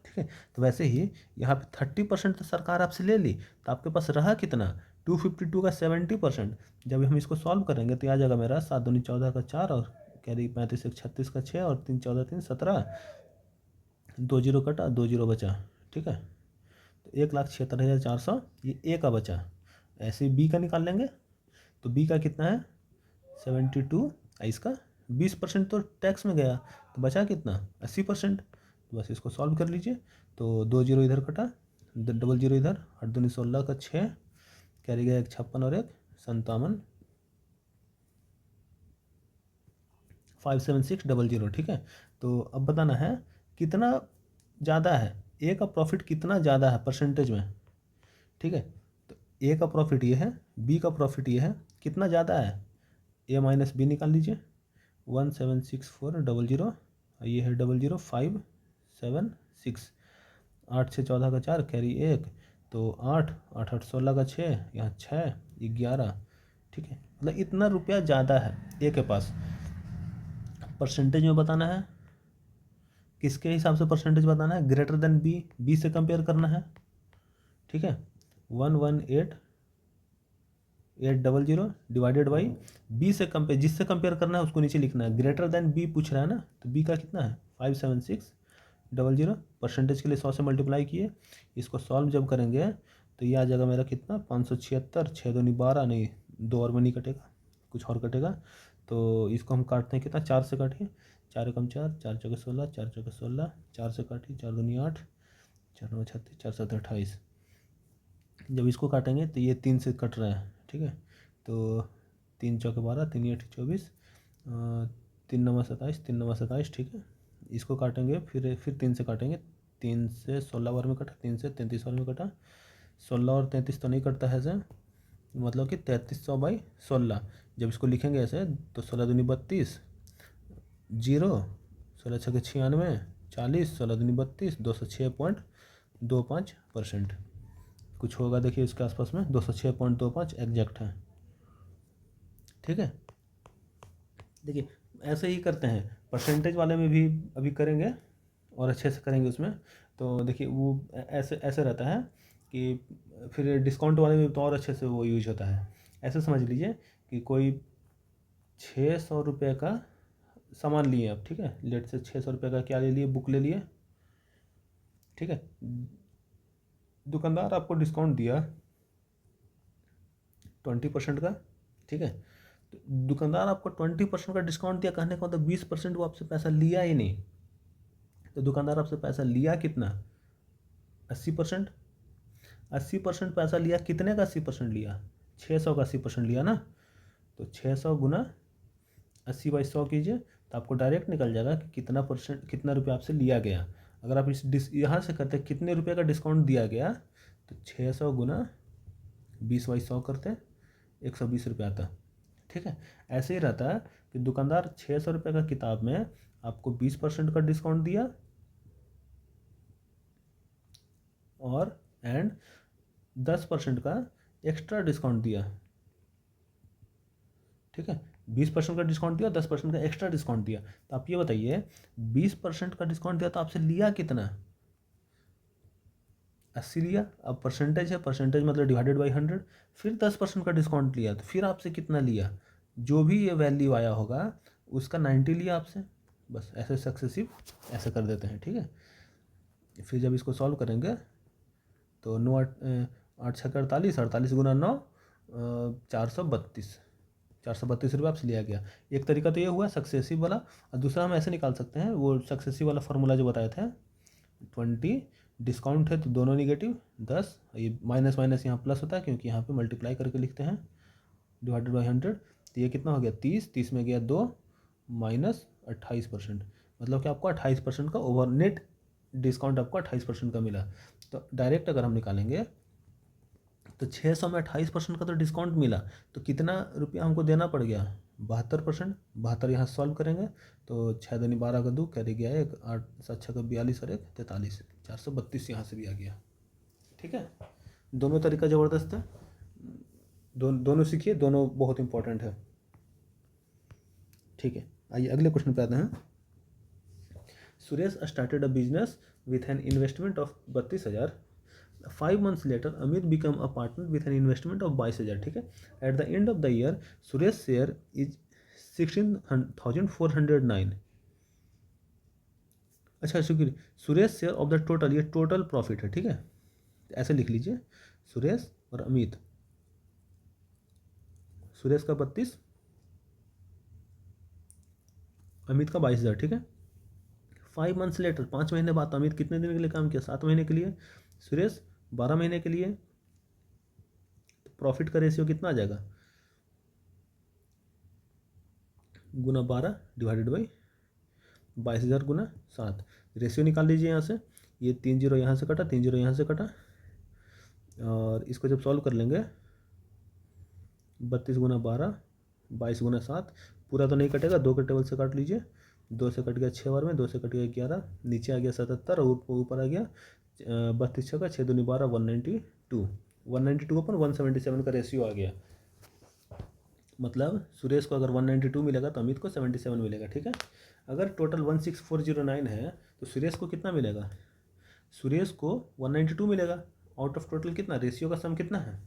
ठीक है, तो वैसे ही यहाँ पे 30% तो सरकार आपसे ले ली, तो आपके पास रहा कितना, 252 का 70%। जब हम इसको सॉल्व करेंगे तो आ जाएगा मेरा 7 दूनी 14 का 4, और कैरी 35 1 36 का 6, और 3 14 3 17, 2 जीरो कटा, 2 जीरो बचा। ठीक है, तो 1,76,400 ये ए का बचा। ऐसे ही बी का निकाल लेंगे, तो बी का कितना है 72, इसका 20% तो टैक्स में गया, तो बचा कितना 80%। तो बस इसको सॉल्व कर लीजिए, तो 2 जीरो इधर कटा, डबल जीरो इधर, 8 दूनी 16 का 6, कैरी गया 1 56 और 1 57, 57600, ठीक है। तो अब बताना है कितना ज़्यादा है, ए का प्रॉफिट कितना ज़्यादा है परसेंटेज में, ठीक है। तो ए का प्रॉफिट ये है, बी का प्रॉफिट ये है, कितना ज़्यादा है, ए माइनस बी निकाल लीजिए। 17640, ये है 00576, 8 से 14 का 4, कैरी 1, तो 8 8 8 16 का 6, यहाँ 6 11, ठीक है। मतलब इतना रुपया ज़्यादा है ए के पास। परसेंटेज में बताना है, किसके हिसाब से परसेंटेज बताना है, ग्रेटर देन बी, बी से कंपेयर करना है, ठीक है। 118,800 डिवाइडेड बाई बी से कंपेयर, जिससे कंपेयर करना है उसको नीचे लिखना है। ग्रेटर देन बी पूछ रहा है ना, तो बी का कितना है 57600, परसेंटेज के लिए 100 से मल्टीप्लाई किए। इसको सॉल्व जब करेंगे तो ये आ जाएगा मेरा कितना 576, 6 दूनी 12, नहीं 2 और में नहीं कटेगा, कुछ और कटेगा। तो इसको हम काटते हैं कितना, 4 से काटिए, 4 एकम 4, 4 चौके 16, 4 चौके 16, 4 से काटिए, 4 दूनी 8, 4 9 36, 4 7 28। जब इसको काटेंगे तो ये 3 से कट रहा है, ठीक है। तो 3 चौके 12, 3 8 24, 3 9 27, 3 9 27, ठीक है। इसको काटेंगे, फिर 3 से काटेंगे, 3 से 16 बार में कटा, 3 से 33 बार में कटा, 16 और 33 तो नहीं कटता है ऐसे, मतलब कि 3300/16। जब इसको लिखेंगे ऐसे तो 16 दूनी 32, 0, 16 छः 96, 40, 16 दूनी 32, 206.25%। कुछ होगा देखिए इसके आसपास में, 206.25 एग्जैक्ट है, ठीक है। देखिए ऐसे ही करते हैं, परसेंटेज वाले में भी अभी करेंगे और अच्छे से करेंगे उसमें। तो देखिए वो ऐसे ऐसे रहता है कि फिर डिस्काउंट वाले में तो और अच्छे से वो यूज होता है। ऐसे समझ लीजिए कि कोई 600 रुपये का सामान लिए आप, ठीक है, लेट से 600 रुपये का क्या ले लिए, बुक ले लिए, ठीक है। दुकानदार आपको डिस्काउंट दिया 20% का, ठीक है। तो दुकानदार आपको 20% का डिस्काउंट दिया, कहने का मतलब 20% वो आपसे पैसा लिया ही नहीं। तो दुकानदार आपसे पैसा लिया कितना, 80%। 80% पैसा लिया, कितने का 80% लिया, 600 का 80% लिया ना। तो 600 गुना 80/100 कीजिए, तो आपको डायरेक्ट निकल जाएगा कि कितना परसेंट, कितना रुपया आपसे लिया गया। अगर आप इस यहाँ से करते कितने रुपये का डिस्काउंट दिया गया, तो 600 गुना 20/100 करते 120 रुपये आता, ठीक है। ऐसे ही रहता है कि दुकानदार 600 रुपये का किताब में आपको 20% का डिस्काउंट दिया और 10% का एक्स्ट्रा डिस्काउंट दिया, ठीक है। 20% का डिस्काउंट दिया, 10% का एक्स्ट्रा डिस्काउंट दिया। तो आप ये बताइए 20% का डिस्काउंट दिया तो आपसे लिया कितना, 80 लिया। अब परसेंटेज है, परसेंटेज मतलब डिवाइडेड बाई 100। फिर 10% का डिस्काउंट लिया तो फिर आपसे कितना लिया, जो भी ये वैल्यू आया होगा उसका 90 लिया आपसे। बस ऐसे सक्सेसिव ऐसे कर देते हैं, ठीक है। फिर जब इसको सॉल्व करेंगे तो 9 8 6 48, 48 गुना 9, 432, 432 रुपये आपसे लिया गया। एक तरीका तो ये हुआ सक्सेसिव वाला, और दूसरा हम ऐसे निकाल सकते हैं, वो सक्सेसिव वाला फार्मूला जो बताए थे, 20 डिस्काउंट है तो दोनों निगेटिव, 10, ये माइनस माइनस यहाँ प्लस होता है क्योंकि यहाँ पे मल्टीप्लाई करके लिखते हैं, डिवाइडेड बाई 100। तो ये कितना हो गया 30, 30 में गया 2, माइनस 28%, मतलब कि आपको 28% का ओवर नेट डिस्काउंट आपको 28% का मिला। तो डायरेक्ट अगर हम निकालेंगे तो 600 में 28% का तो डिस्काउंट मिला, तो कितना रुपया हमको देना पड़ गया, 72%। 72 यहाँ सॉल्व करेंगे तो 6 दूनी 12 का 2, कैरी गया 1, 8 7 6 का 42 और 1 43, 432 यहाँ से भी आ गया, ठीक है। दोनों तरीका ज़बरदस्त है, दोनों सीखिए, दोनों बहुत इंपॉर्टेंट है, ठीक है। आइए अगले क्वेश्चन पे आते हैं। Suresh started a business with an investment of 32,000। 5 months later, Amit became a partner with an investment of 22,000, ठीक है। At the end of the year, Suresh share is 16,409। अच्छा शुक्रिया, Suresh share of the total, ये total profit है, ठीक है। ऐसे लिख लीजिए, सुरेश और अमित, सुरेश का 32, अमित का 22,000, ठीक है। 5 months लेटर, 5 महीने बाद, अमित कितने दिन के लिए काम किया, 7 महीने के लिए, सुरेश 12 महीने के लिए। तो प्रॉफिट का रेशियो कितना आ जाएगा, गुना 12 डिवाइडेड बाई 22,000 गुना 7। रेशियो निकाल लीजिए यहाँ से। ये 3 जीरो यहाँ से कटा, 3 जीरो यहाँ से कटा, और इसको जब सॉल्व कर लेंगे 32 गुना 12 22 गुना 7, पूरा तो नहीं कटेगा, 2 के टेबल से काट लीजिए। 2 से कट गया 6 बार में, 2 से कट गया 11, नीचे आ गया 77 और ऊपर आ गया 32 छः का 6 दूनी 12 192। 192 अपन 177 का रेशियो आ गया। मतलब सुरेश को अगर 192 मिलेगा तो अमित को 77 मिलेगा। ठीक है, अगर टोटल 16409 है तो सुरेश को कितना मिलेगा? सुरेश को 192 मिलेगा। आउट ऑफ टोटल कितना? रेशियो का सम कितना है?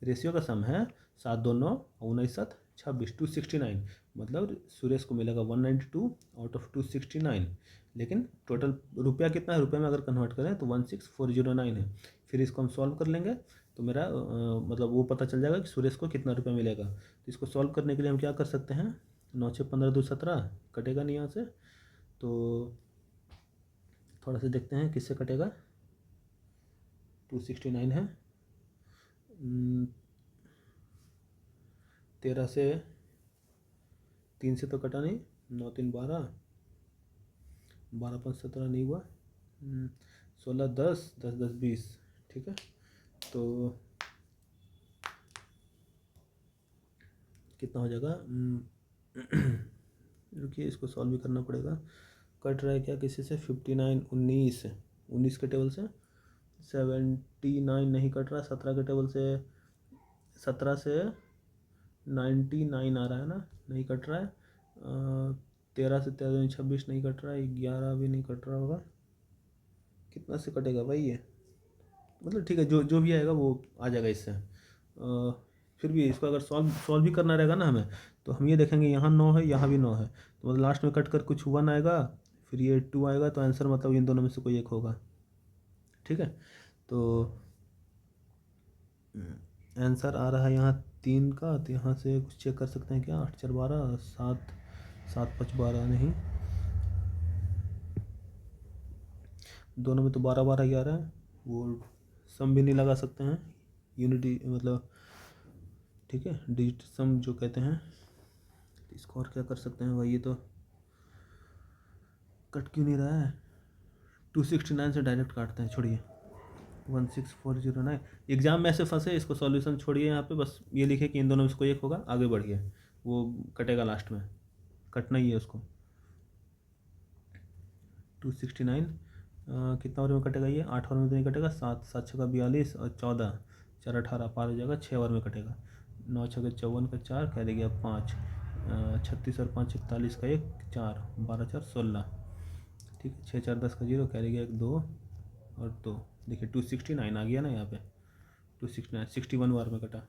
रेशियो का सम है 7 2 9 19 7 26 269। मतलब सुरेश को मिलेगा 192 आउट ऑफ 269। लेकिन टोटल रुपया कितना है? रुपये में अगर कन्वर्ट करें तो 16409 है। फिर इसको हम सॉल्व कर लेंगे तो मेरा मतलब वो पता चल जाएगा कि सुरेश को कितना रुपया मिलेगा। तो इसको सॉल्व करने के लिए हम क्या कर सकते हैं? 9 6 15 2 17 कटेगा नहीं यहाँ से, तो थोड़ा सा देखते हैं किससे कटेगा। 269 है, 13 से 3 से तो कटा नहीं, 9 3 12 12 5 17 नहीं हुआ, 16 10 10 10 20। ठीक है, तो कितना हो जाएगा? रुकिए, इसको सॉल्व भी करना पड़ेगा। कट रहा है क्या किसी से? 59 19 के टेबल से 79 नहीं कट रहा, 17 के टेबल से 17 से 99 आ रहा है ना, नहीं कट रहा है। 13 से 13 26 नहीं कट रहा है, 11 भी नहीं कट रहा होगा। कितना से कटेगा भाई ये? मतलब ठीक है, जो भी आएगा वो आ जाएगा इससे। फिर भी इसको अगर सॉल्व भी करना रहेगा ना हमें, तो हम ये देखेंगे यहाँ 9 है, यहाँ भी 9 है, तो मतलब लास्ट में कट कर कुछ 1 आएगा, फिर ये 2 आएगा, तो आंसर मतलब इन दोनों में से कोई एक होगा। ठीक है, तो आंसर आ रहा है यहाँ 3 का। तो यहाँ से कुछ चेक कर सकते हैं क्या? 8 4 12 7 7 5 12 नहीं, दोनों में तो 12 12 11 है, वो सम भी नहीं लगा सकते हैं, यूनिटी मतलब। ठीक है, डिजिट सम जो कहते हैं। इसको और क्या कर सकते हैं भाई? ये तो कट क्यों नहीं रहा है? 269 से डायरेक्ट काटते हैं, छोड़िए। 16409 एग्जाम में ऐसे फंसे, इसको सॉल्यूशन छोड़िए। यहाँ पे बस ये लिखे कि इन दोनों में से कोई एक होगा, आगे बढ़िए, वो कटेगा लास्ट में, कटना ही है उसको। 269 कितना बार में कटेगा ये? 8 बार में तो नहीं कटेगा, 7 7 6 का 42 और 14 4 18 पार हो जाएगा, 6 बार में कटेगा। 9 6 54 का 4 कह गया 5, 36 और 5 41 का 1 4 12 4 16। ठीक है, 6 4 10 का 0 कह गया 1 2 और 2। देखिए 269 आ गया ना यहाँ पे, 269 61 बार में कटा।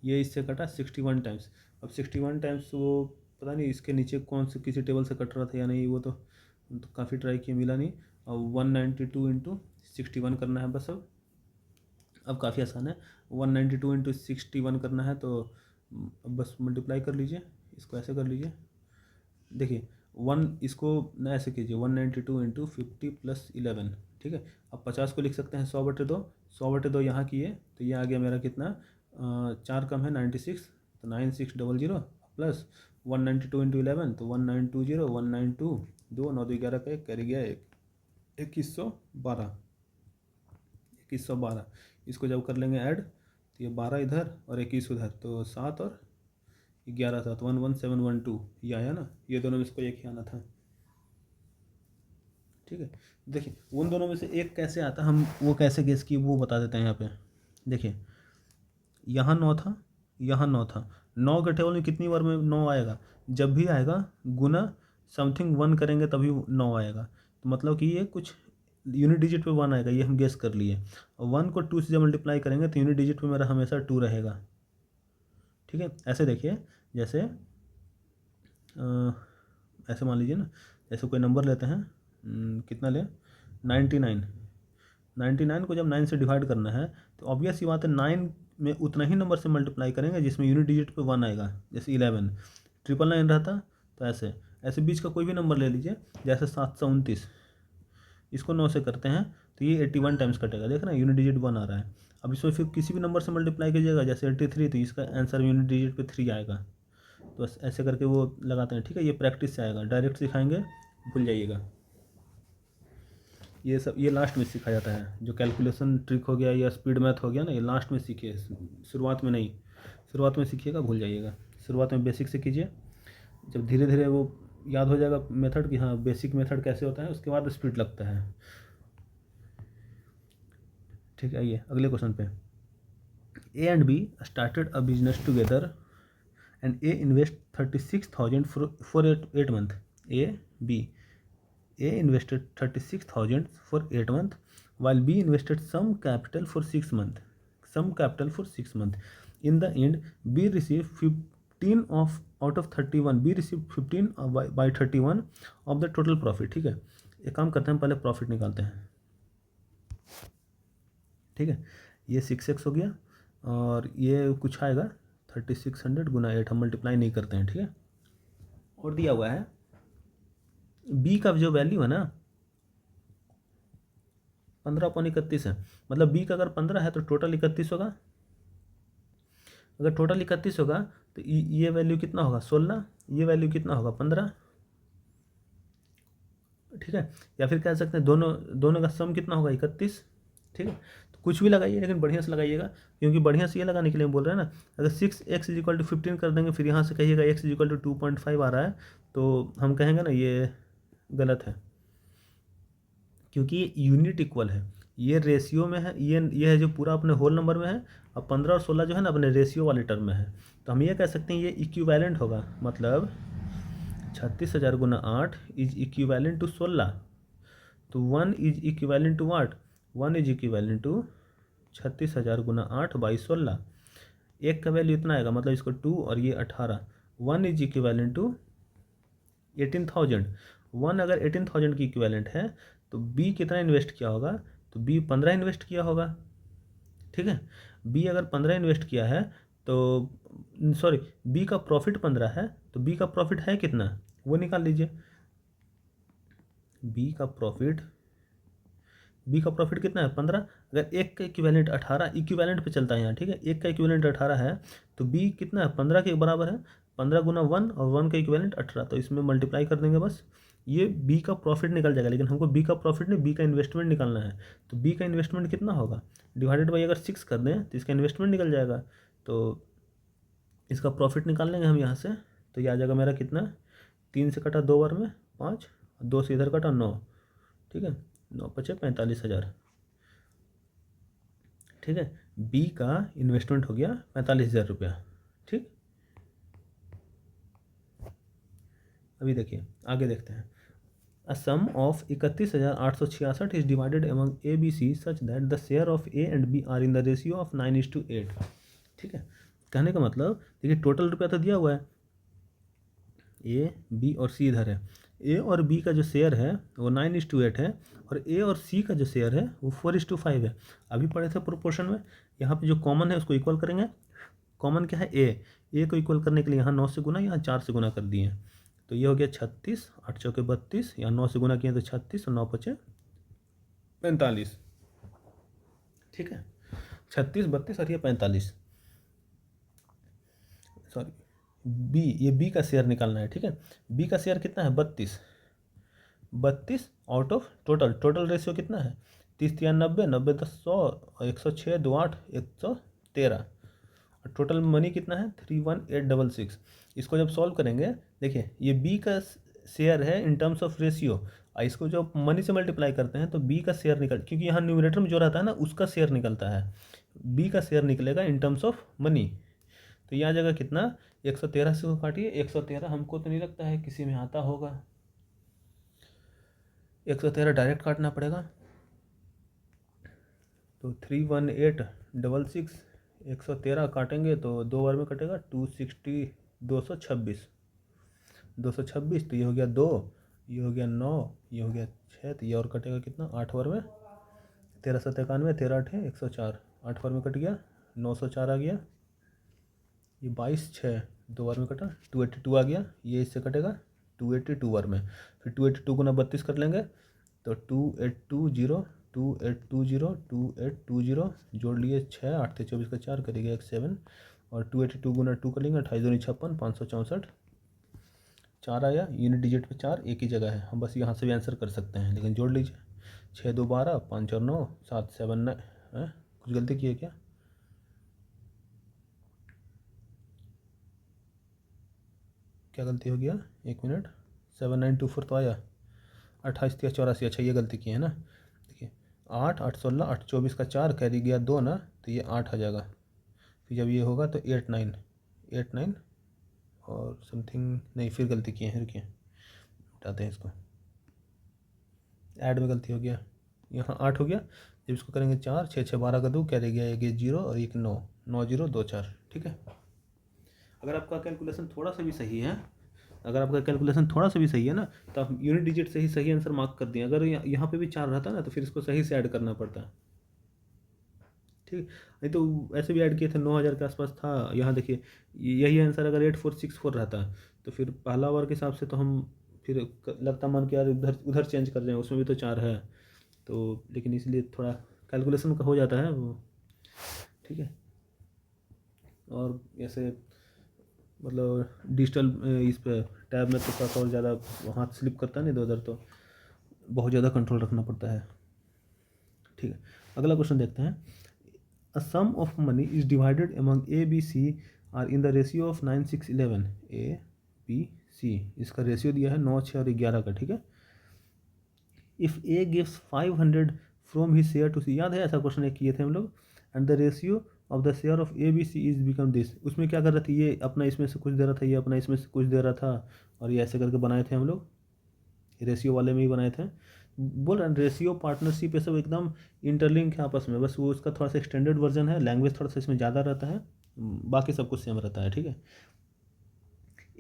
ये इससे कटा 61 टाइम्स। अब 61 टाइम्स वो पता नहीं इसके नीचे कौन से किसी टेबल से कट रहा था या नहीं, वो तो काफ़ी ट्राई किया, मिला नहीं। और 192 इंटू 61 करना है बस। अब काफ़ी आसान है, 192 इंटू 61 करना है, तो अब बस मल्टीप्लाई कर लीजिए, इसको ऐसे कर लीजिए। देखिए 1 इसको ना ऐसे कीजिए, 192 इंटू 50 प्लस 11। ठीक है, अब 50 को लिख सकते हैं 100/2, 100/2 यहाँ किए तो ये आ गया मेरा कितना? 4 कम है 96, तो 9600 प्लस 192 इंटू 11 तो 1920 192 2 9 2 11 का 1 कैरी गया 2112। इसको जब कर लेंगे ऐड तो ये 12 इधर और 21 उधर, तो 7 और 11 7 11712 ये आया ना। ये दोनों में से कोई एक ही आना था। ठीक है, देखिए उन दोनों में से एक कैसे आता, हम वो कैसे गेस की वो बता देते हैं यहाँ पे। देखिए यहाँ 9 था, यहाँ 9 था, 9 के टेबल में कितनी बार में 9 आएगा? जब भी आएगा गुना समथिंग 1 करेंगे तभी 9 आएगा। तो मतलब कि ये कुछ यूनिट डिजिट पे 1 आएगा, ये हम गेस कर लिए। और 1 को 2 से जब मल्टीप्लाई करेंगे तो यूनिट डिजिट पे मेरा हमेशा 2 रहेगा। ठीक है, ऐसे देखिए, जैसे ऐसे मान लीजिए ना, जैसे कोई नंबर लेते हैं, कितना लें? 99 को जब 9 से डिवाइड करना है तो ऑब्वियस सी बात है 9 में उतना ही नंबर से मल्टीप्लाई करेंगे जिसमें यूनिट डिजिट पे 1 आएगा। जैसे 11 999 रहता, तो ऐसे बीच का कोई भी नंबर ले लीजिए, जैसे 729, इसको 9 से करते हैं तो ये 81 टाइम्स कटेगा। देख रहे हैं यूनिट डिजिट 1 आ रहा है। अब इसमें फिर किसी भी नंबर से मल्टीप्लाई कीजिएगा, जैसे 83, तो इसका आंसर यूनिट डिजिट पे 3 आएगा। तो बस ऐसे करके वो लगाते हैं, ठीक है। ये प्रैक्टिस से आएगा, डायरेक्ट सिखाएंगे भूल जाइएगा। ये सब ये लास्ट में सीखा जाता है, जो कैलकुलेशन ट्रिक हो गया या स्पीड मैथ हो गया ना, ये लास्ट में सीखिए, शुरुआत में नहीं। शुरुआत में सीखिएगा भूल जाइएगा। शुरुआत में बेसिक से कीजिए, जब धीरे धीरे वो याद हो जाएगा मेथड कि हाँ बेसिक मेथड कैसे होता है, उसके बाद स्पीड लगता है, ठीक है। आइए अगले क्वेश्चन पे। ए and be started a business together and A invest 36,000 for 8 month. A invested 36,000 for 8 months, while B invested some capital for 6 months. In the end, B received 15 out of 31. B received 15 by 31 of the total profit, ठीक है। एक काम करते हैं, पहले profit निकालते हैं, ठीक है। ये 6x हो गया और ये कुछ आएगा 3600 गुना 8, हम मल्टीप्लाई नहीं करते हैं, ठीक है। और दिया हुआ है बी का जो वैल्यू है ना 15/31 है, मतलब बी का अगर 15 है तो टोटल 31 होगा। अगर टोटल 31 होगा तो ये वैल्यू कितना होगा 16, ये वैल्यू कितना होगा 15, ठीक है। या फिर कह सकते हैं दोनों का सम कितना होगा 31, ठीक है। तो कुछ भी लगाइए लेकिन बढ़िया से लगाइएगा, क्योंकि बढ़िया से ये लगाने के लिए बोल रहे हैं ना। अगर 6x = 15 कर देंगे, फिर यहाँ से कहिएगा x = 2.5 आ रहा है, तो हम कहेंगे ना ये गलत है, क्योंकि ये यूनिट इक्वल है, ये रेशियो में है, ये है जो पूरा अपने होल नंबर में है, और 15 और 16 जो है ना अपने रेशियो वाले टर्म में है। तो हम ये कह सकते हैं ये इक्विवेलेंट होगा, मतलब 36,000 गुना 8 इज इक्विवेलेंट टू 16। तो 1 is equivalent to what, 1 is equivalent to 36,000 गुना 8 बाई 16। एक का वैल्यू इतना आएगा, मतलब इसको 2 और ये 18। 1 इज इक्विवेलेंट टू 18,000। 1 अगर 18,000 की इक्विवेलेंट है तो बी कितना इन्वेस्ट किया होगा, तो बी 15 इन्वेस्ट किया होगा, ठीक है। बी अगर 15 इन्वेस्ट किया है तो सॉरी बी का प्रॉफिट 15 है, तो बी का प्रॉफिट है कितना वो निकाल लीजिए। बी का प्रॉफिट कितना है 15। अगर एक का इक्विवेलेंट 18, इक्विवेलेंट पे चलता है यहाँ, ठीक है। एक का इक्विवेलेंट 18 है तो बी कितना है 15 के बराबर है, 15 गुना 1 और 1 का इक्विवेलेंट 18, तो इसमें मल्टीप्लाई कर देंगे बस, ये बी का प्रॉफिट निकल जाएगा। लेकिन हमको बी का प्रॉफिट नहीं, बी का इन्वेस्टमेंट निकालना है। तो बी का इन्वेस्टमेंट कितना होगा, डिवाइडेड बाई अगर 6 कर दें तो इसका इन्वेस्टमेंट निकल जाएगा। तो इसका प्रॉफिट निकाल लेंगे हम यहाँ से, तो ये आ जाएगा मेरा कितना, 3 से कटा 2 बार में 5, 2 से इधर कटा 9, ठीक है। 9 × 5 = 45,000, ठीक है। बी का इन्वेस्टमेंट हो गया 45,000 रुपया, ठीक। अभी देखिए आगे देखते हैं। A sum of 31,866 is divided among A, B, C such that the share of A and B are in the ratio of 9:8, ठीक है। कहने का मतलब देखिए टोटल रुपया तो दिया हुआ है, A, B और C इधर है। A और B का जो शेयर है वो 9:8 है, और A और C का जो शेयर है वो 4:5 है। अभी पढ़े थे प्रोपोर्शन में, यहाँ पे जो कॉमन है उसको इक्वल करेंगे। कॉमन क्या है A को इक्वल करने के लिए यहाँ 9 से गुना, यहाँ 4 से गुना कर दिए, तो ये हो गया 36, 8 चौके 32, यहाँ 9 से गुना किए तो 36 और 9 × 5 = 45, ठीक है। 36, 32 और ये 45, सॉरी ये बी का शेयर निकालना है, ठीक है। बी का शेयर कितना है 32 आउट ऑफ टोटल रेशियो कितना है 30 × 90, 90 × 10 100, 106 2 8 113, और टोटल मनी कितना है 31866। इसको जब सॉल्व करेंगे, देखिए ये बी का शेयर है इन टर्म्स ऑफ रेशियो, और इसको जब मनी से मल्टीप्लाई करते हैं तो बी का शेयर क्योंकि यहाँ न्यूमरेटर में जो रहता है ना उसका शेयर निकलता है, बी का शेयर निकलेगा इन टर्म्स ऑफ मनी। तो यहाँ जगह कितना 113 से काटिए, 113 हमको तो नहीं लगता है किसी में आता होगा, 113 डायरेक्ट काटना पड़ेगा। तो 31866, 113 काटेंगे तो 2 बार में कटेगा 260, 226, तो ये हो गया 2, ये हो गया 9, ये हो गया 6, तो ये और कटेगा कितना 8 बार में, 13 × 7 = 91, 13 × 8 = 104, 8 बार में कट गया 904 आ गया, ये 22, 6 2 बार में कटा 282 आ गया, ये इससे कटेगा 282 बार में, फिर 282 गुना 32 कर लेंगे तो 2820, 2820, 2820 जोड़ लिए 6, 8 से 24 का 4 करेगा 1 7, और 282 गुना 2 कर लेंगे, 28 दूनी 56, 564, 4 आया, यूनिट डिजिट पे 4 एक ही जगह है, हम बस यहाँ से भी आंसर कर सकते हैं, लेकिन जोड़ लीजिए 6 2 12, 5 और 9 7 7 9 है। कुछ गलती की है क्या? क्या गलती हो गया? 1 मिनट, 7924 तो आया, 28 3 84, अच्छा ये गलती की है ना। देखिए 8 8 16 8 24 का 4 कैरी गया 2 ना, तो ये 8 आ जाएगा। फिर जब ये होगा तो 8 9 8 9 और समथिंग, नहीं फिर गलती किए हैं, रुकिए हटाते हैं इसको, ऐड में गलती हो गया, यहाँ 8 हो गया, जब इसको करेंगे 4 6 6 12 का 2 कैरी गया, एक 0 और एक 9 9 0 2 4, ठीक है। अगर आपका कैलकुलेशन थोड़ा सा भी सही है, अगर आपका कैलकुलेशन थोड़ा सा भी सही है ना, तो आप यूनिट डिजिट से ही सही आंसर मार्क कर दिए। अगर यहाँ पे भी 4 रहता ना, तो फिर इसको सही से ऐड करना पड़ता है, ठीक। नहीं तो ऐसे भी ऐड किए थे, 9000 के आसपास था। यहाँ देखिए यही आंसर अगर 8464 रहता तो फिर पहला बार के हिसाब से तो हम फिर लगता मन कि यार उधर उधर चेंज कर दें, उसमें भी तो 4 है, तो लेकिन इसलिए थोड़ा कैलकुलेशन का हो जाता है वो, ठीक है। और ऐसे मतलब डिजिटल इस पे टैब में तो थोड़ा और ज़्यादा हाथ स्लिप करता है, नहीं तो उधर तो बहुत ज़्यादा कंट्रोल रखना पड़ता है, ठीक है। अगला क्वेश्चन देखते हैं। A sum of money is divided among A B C are in the ratio of 9 6 11। A B C, इसका रेशियो दिया है 9 6 और 11 का, ठीक है। If A gives 500 from he share to C, याद है ऐसा क्वेश्चन एक किए थे हम लोग, and the ratio of the share of A B C is become this. उसमें क्या कर रहा था, ये अपना इसमें से कुछ दे रहा था, ये अपना इसमें से कुछ दे रहा था, और ये ऐसे करके बनाए थे हम लोग, रेशियो वाले में ही बनाए थे। बोल रहे हैं रेशियो पार्टनरशिप ये सब एकदम इंटरलिंक है आपस में, बस वो उसका थोड़ा सा एक्सटेंडेड वर्जन है, लैंग्वेज थोड़ा सा इसमें ज़्यादा रहता है, बाकी सब कुछ सेम रहता है, ठीक है।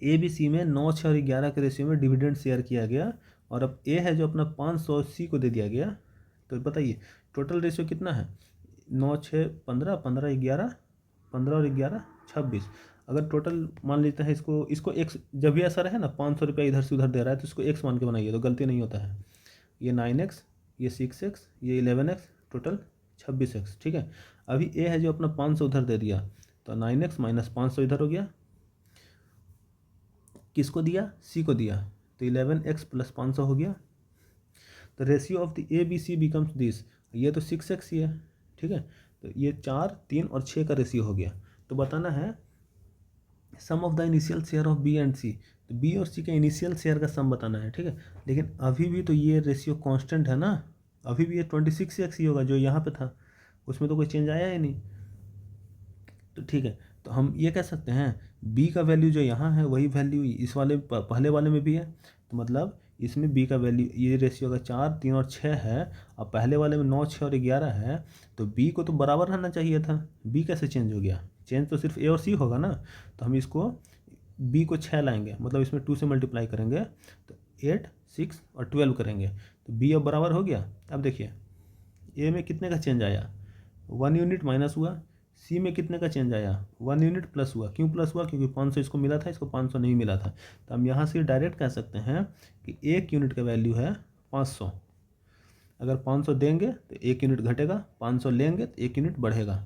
ए बी सी में 9 6 और 11 के रेशियो में डिविडेंड शेयर किया गया, और अब ए है जो अपना 500 सी को दे दिया गया, तो बताइए टोटल रेशियो कितना है? 9 6 15 15 11, 15 और 11 26। अगर टोटल मान लेते हैं इसको इसको एक्स, जब भी ऐसा रहे ना 500 रुपया इधर से उधर दे रहा है तो इसको एक्स मान के बनाइए, तो गलती नहीं होता है। ये 9x, ये 6x, ये 11x, टोटल 26x, ठीक है। अभी ए है जो अपना 500 उधर दे दिया, तो 9x माइनस 500 इधर हो गया, किसको दिया? सी को दिया, तो 11x प्लस 500 हो गया। तो ratio of the A B C becomes this, ये तो 6x ही है, ठीक है। तो ये 4 3 और 6 का रेशियो हो गया। तो बताना है sum of the initial share of B and C, तो बी और सी का इनिशियल शेयर का सम बताना है, ठीक है। लेकिन अभी भी तो ये रेशियो कांस्टेंट है ना, अभी भी ये 26x ही होगा जो यहाँ पे था, उसमें तो कोई चेंज आया ही नहीं, तो ठीक है। तो हम ये कह सकते हैं बी का वैल्यू जो यहाँ है वही वैल्यू इस वाले पहले वाले में भी है, तो मतलब इसमें बी का वैल्यू, ये रेशियो अगर 4 3 और 6 है, और पहले वाले में 9 6 और 11 है, तो बी को तो बराबर रहना चाहिए था, बी कैसे चेंज हो गया? चेंज तो सिर्फ ए और सी होगा ना, तो हम इसको बी को 6 लाएंगे, मतलब इसमें 2 से मल्टीप्लाई करेंगे, तो 8 6 और 12 करेंगे, तो बी अब बराबर हो गया। अब देखिए ए में कितने का चेंज आया? 1 यूनिट माइनस हुआ, सी में कितने का चेंज आया? 1 यूनिट प्लस हुआ। क्यों प्लस हुआ? क्योंकि 500 इसको मिला था, इसको 500 नहीं मिला था, तो हम यहाँ से डायरेक्ट कह सकते हैं कि 1 यूनिट का वैल्यू है 500। अगर 500 देंगे तो 1 यूनिट घटेगा, 500 लेंगे तो 1 यूनिट बढ़ेगा,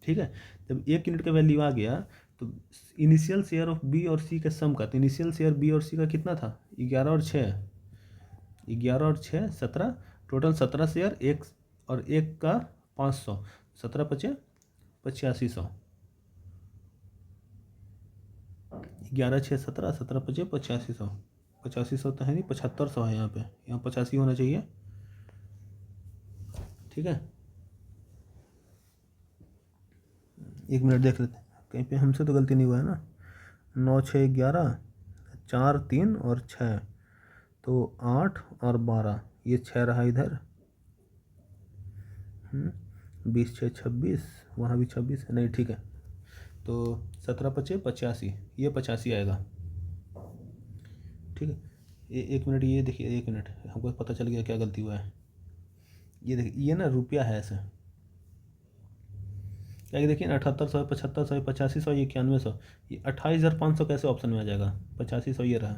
ठीक है। जब 1 यूनिट का वैल्यू आ गया तो इनिशियल शेयर ऑफ बी और सी का सम का, तो इनिशियल शेयर बी और सी का कितना था? 11 और 6, 11 और 6 17, टोटल 17 शेयर, एक और एक का 500, 17 पचे 8500, 11 6 17, 17 पचे 8500, 8500 तो है नहीं, 7500 है यहाँ पे, यहाँ 85 होना चाहिए, ठीक है। 1 मिनट देख लेते हैं कहीं पे हमसे तो गलती नहीं हुआ है ना। 9 6 11, 4 3 और 6, तो 8 और 12, ये 6 रहा इधर, 20 6 26, वहाँ भी 26 है, नहीं ठीक है, तो 17 पचे 85, ये 85 आएगा, ठीक है। 1 मिनट, ये देखिए 1 मिनट, हमको पता चल गया क्या गलती हुआ है। ये देखिए ये ना रुपया है ऐसे, क्या कि देखिए 7800 7500 8500 ये 9100, ये 28500 कैसे ऑप्शन में आ जाएगा? 8500 ये रहा,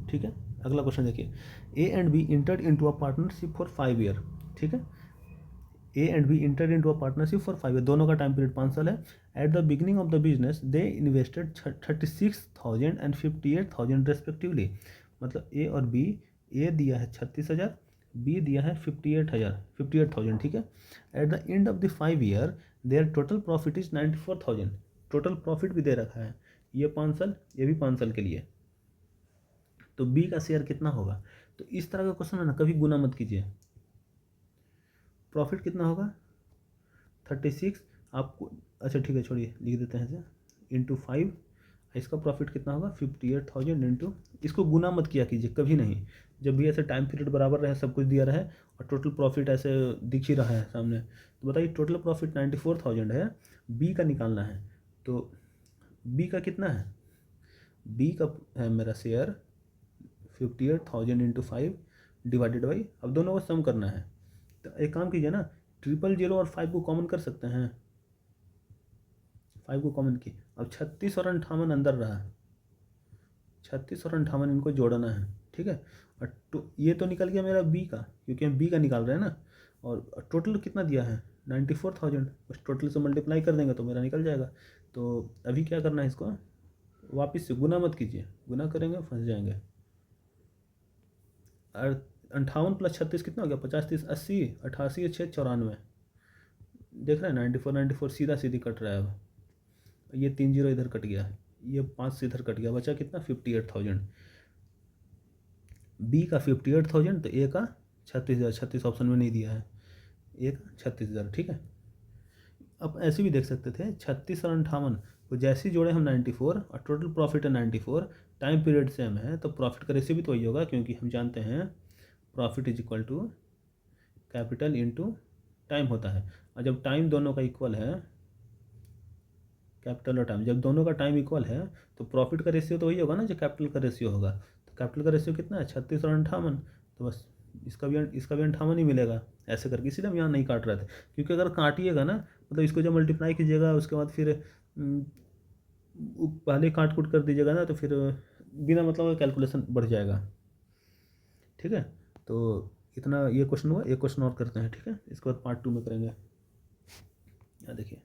ठीक है। अगला क्वेश्चन देखिए, A and B entered into a partnership for 5 year, ठीक है। A and B enter into a partnership for 5 year, दोनों का टाइम पीरियड 5 साल है। At the beginning of the business they invested 36,000 and 58,000 respectively. मतलब A और B, ए दिया है 36,000, बी दिया है 58,000, ठीक है। At the end of the 5 year there total profit is 94,000, total profit भी दे रखा है, ये 5 साल, ये भी 5 साल के लिए। तो बी का शेयर कितना होगा? तो इस तरह का क्वेश्चन है ना, कभी गुना मत कीजिए। प्रॉफिट कितना होगा? 36 आपको, अच्छा ठीक है छोड़िए, लिख देते हैं इसे, इंटू 5। इसका प्रॉफिट कितना होगा? 58,000 इंटू, इसको गुना मत किया कीजिए कभी नहीं। जब भी ऐसे टाइम पीरियड बराबर रहे, सब कुछ दिया रहे और टोटल प्रॉफिट ऐसे दिख ही रहा है सामने, तो बताइए टोटल प्रॉफिट 94,000 है, बी का निकालना है। तो बी का कितना है? बी का है मेरा शेयर 58,000 इंटू 5 डिवाइडेड बाई, अब दोनों को सम करना है। तो एक काम कीजिए ना, 000 और 5 को कॉमन कर सकते हैं, 5 को कॉमन की, अब 36 और 58 अंदर रहा, 36 और 58 इनको जोड़ना है, ठीक है। और तो ये तो निकल गया मेरा बी का, क्योंकि हम बी का निकाल रहे हैं ना। और टोटल कितना दिया है? 94,000, उस टोटल से मल्टीप्लाई कर देंगे तो मेरा निकल जाएगा। तो अभी क्या करना है, इसको वापस से गुना मत कीजिए, गुना करेंगे फंस जाएंगे। और 58 प्लस 36 कितना हो गया? 50 30 80, 88 6 94, देख रहे हैं 94 सीधा सीधी कट रहा है। अब ये 3 जीरो इधर कट गया, ये 5 से इधर कट गया, बचा कितना? 58,000। बी का 58,000, तो ए का 36,000, 36 ऑप्शन में नहीं दिया है, ए का 36,000, ठीक है। अब ऐसे भी देख सकते थे 36 और 58 को जैसे ही जोड़े हम 94 और टोटल प्रॉफिट है 94, टाइम पीरियड सेम है, तो प्रॉफिट का रेशियो भी तो वही होगा, क्योंकि हम जानते हैं profit is equal to capital into time होता है। और जब टाइम दोनों का इक्वल है, कैपिटल और टाइम जब दोनों का टाइम इक्वल है, तो प्रॉफिट का रेशियो तो वही होगा ना जो कैपिटल का रेशियो होगा। तो कैपिटल का रेशियो कितना है? 36 और 58, तो बस इसका भी 58 ही मिलेगा, ऐसे करके। इसीलिए हम यहाँ नहीं काट रहे थे, क्योंकि अगर काटिएगा ना, मतलब इसको जब मल्टीप्लाई कीजिएगा उसके बाद फिर पहले काट कूट कर दीजिएगा ना, तो फिर बिना मतलब कैलकुलेशन बढ़ जाएगा, ठीक है। तो इतना ये क्वेश्चन हुआ, एक क्वेश्चन और करते हैं, ठीक है, इसके बाद पार्ट 2 में करेंगे। यहाँ देखिए,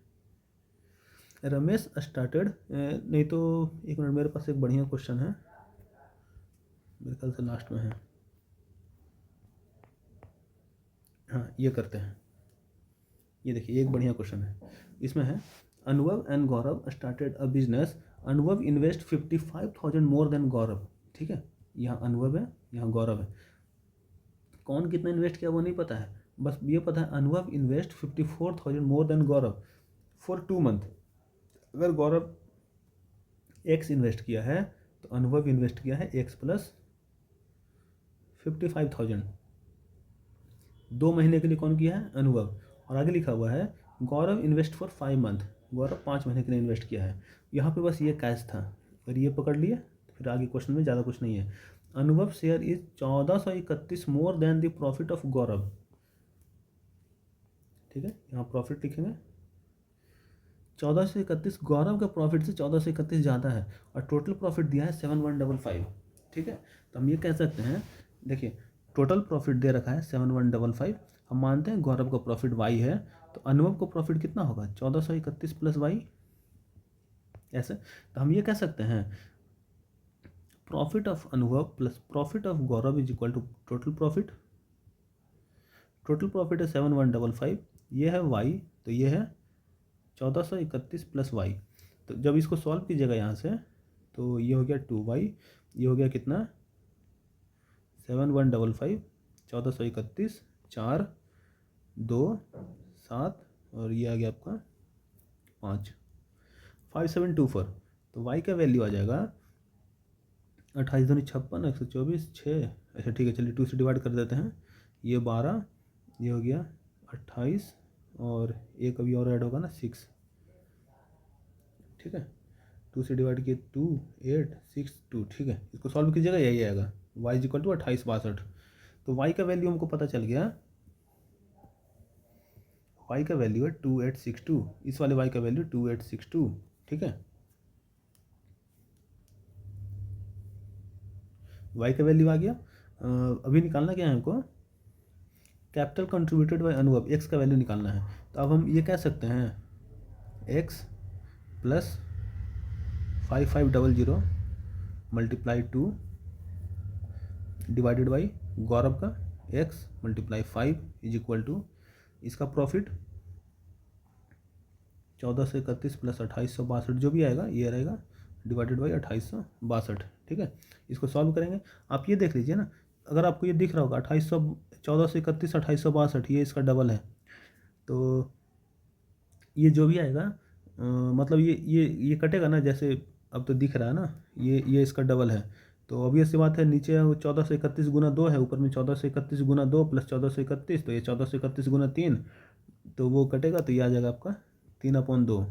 रमेश स्टार्टेड, नहीं तो एक मिनट, मेरे पास एक बढ़िया क्वेश्चन है, मेरे ख्याल से लास्ट में है, हाँ ये करते हैं। ये देखिए एक बढ़िया क्वेश्चन है, इसमें है अनुभव and Gaurav started a business, अनुभव इन्वेस्ट 55,000 मोर देन गौरव, ठीक है। यहाँ अनुभव है, यहाँ गौरव है, कौन कितना इन्वेस्ट किया वो नहीं पता है, बस ये पता है अनुभव invest 54,000 more than Gaurav for 2 month. अगर गौरव एक्स इन्वेस्ट किया है, तो अनुभव इन्वेस्ट किया है एक्स प्लस 55,000, 2 महीने के लिए कौन किया है? अनुभव। और आगे लिखा हुआ है गौरव इन्वेस्ट फॉर 5 मंथ, गौरव 5 महीने के लिए इन्वेस्ट किया है। यहाँ पे बस ये कैश था, अगर ये पकड़ लिए तो फिर आगे क्वेश्चन में ज़्यादा कुछ नहीं है। Anubhav share is 1431 more than the profit of Gaurav, ठीक है, यहाँ प्रॉफिट लिखेंगे 1431, गौरव का प्रॉफिट से 1431 ज़्यादा है, और टोटल प्रॉफिट दिया है 7155, ठीक है। तो हम ये कह सकते हैं, देखिए टोटल प्रॉफिट दे रखा है 7155, हम मानते हैं गौरव का प्रॉफिट वाई है, तो अनुभव को प्रॉफिट कितना होगा? 1431 प्लस वाई, ऐसे। तो हम ये कह सकते हैं profit of Anubhav plus profit of Gaurav is equal to total profit. Total profit है 7155, ये है वाई, तो ये है 1431 प्लस वाई। तो जब इसको सॉल्व कीजिएगा यहाँ से, तो ये हो गया 2y, ये हो गया कितना? 7155, 1431, 4 2 7, और ये आ गया आपका 5, 5724। तो y का वैल्यू आ जाएगा 28 दूनी 56, 124 6, अच्छा ठीक है, चलिए 2 से डिवाइड कर देते हैं, ये 12, ये हो गया 28, और एक अभी और ऐड होगा ना 6, ठीक है। 2 से डिवाइड किए 2 8 6 2, ठीक है। इसको सॉल्व कीजिएगा, यही आएगा y इज इक्वल टू 2862। तो y का वैल्यू हमको पता चल गया, y का वैल्यू है 2862, इस वाले y का वैल्यू 2862, ठीक है। y का वैल्यू आ गया। अभी निकालना क्या है हमको? Capital contributed by Anubhav, X का वैल्यू निकालना है। तो अब हम ये कह सकते हैं X plus 5500 multiply 2 divided by Gaurav का X multiply 5 is equal to इसका प्रॉफिट 1431 प्लस 2862 जो भी आएगा ये रहेगा डिवाइडेड बाई 2862। ठीक है, इसको सॉल्व करेंगे। आप ये देख लीजिए ना, अगर आपको ये दिख रहा होगा 1431 2862 ये इसका डबल है, तो ये जो भी आएगा मतलब ये कटेगा ना, जैसे अब तो दिख रहा है ना, ये इसका डबल है। तो ऑब्वियस सी बात है, नीचे 1431 गुना 2 है, ऊपर में 1431 गुना 2 प्लस 1431, तो ये 1431 गुना 3, तो वो कटेगा, तो ये आ जाएगा आपका 3/2।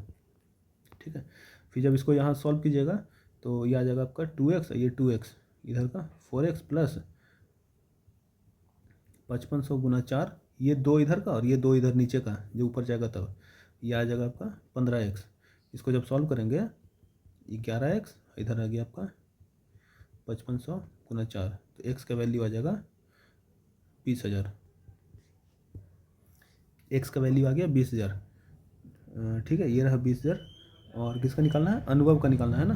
ठीक है, फिर जब इसको यहाँ सॉल्व कीजिएगा तो ये आ जाएगा आपका 2x, ये 2x इधर का 4x प्लस 5500 गुना 4, ये 2 इधर का और ये 2 इधर नीचे का जो ऊपर जाएगा, तब ये आ जाएगा आपका 15x। इसको जब सॉल्व करेंगे ये 11x, इधर आ गया आपका 5500 गुना 4, तो x का वैल्यू आ जाएगा 20,000। x का वैल्यू आ गया 20,000। ठीक है, ये रहा 20,000। और किसका निकालना है? अनुभव का निकालना है ना,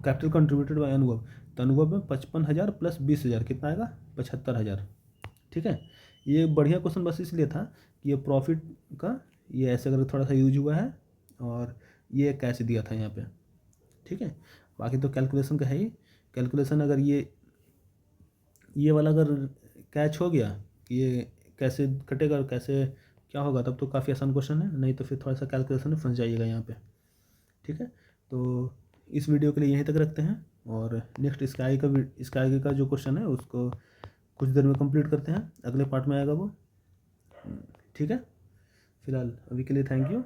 कैपिटल कंट्रीब्यूटेड बाय अनुभव। तो अनुभव में 55,000 प्लस 20,000 कितना आएगा? 75,000। ठीक है, ये बढ़िया क्वेश्चन बस इसलिए था कि ये प्रॉफिट का ये ऐसे करके थोड़ा सा यूज हुआ है और ये कैसे दिया था यहाँ पे। ठीक है, बाकी तो कैलकुलेशन का है ही। कैलकुलेशन अगर ये वाला अगर कैच हो गया कि ये कैसे कटेगा और कैसे क्या होगा, तब तो काफ़ी आसान क्वेश्चन है, नहीं तो फिर थोड़ा सा कैलकुलेशन में फंस जाइएगा यहाँ पे। ठीक है, तो इस वीडियो के लिए यहीं तक रखते हैं और नेक्स्ट इसके आगे का जो क्वेश्चन है उसको कुछ देर में कंप्लीट करते हैं, अगले पार्ट में आएगा वो। ठीक है, फिलहाल अभी के लिए थैंक यू।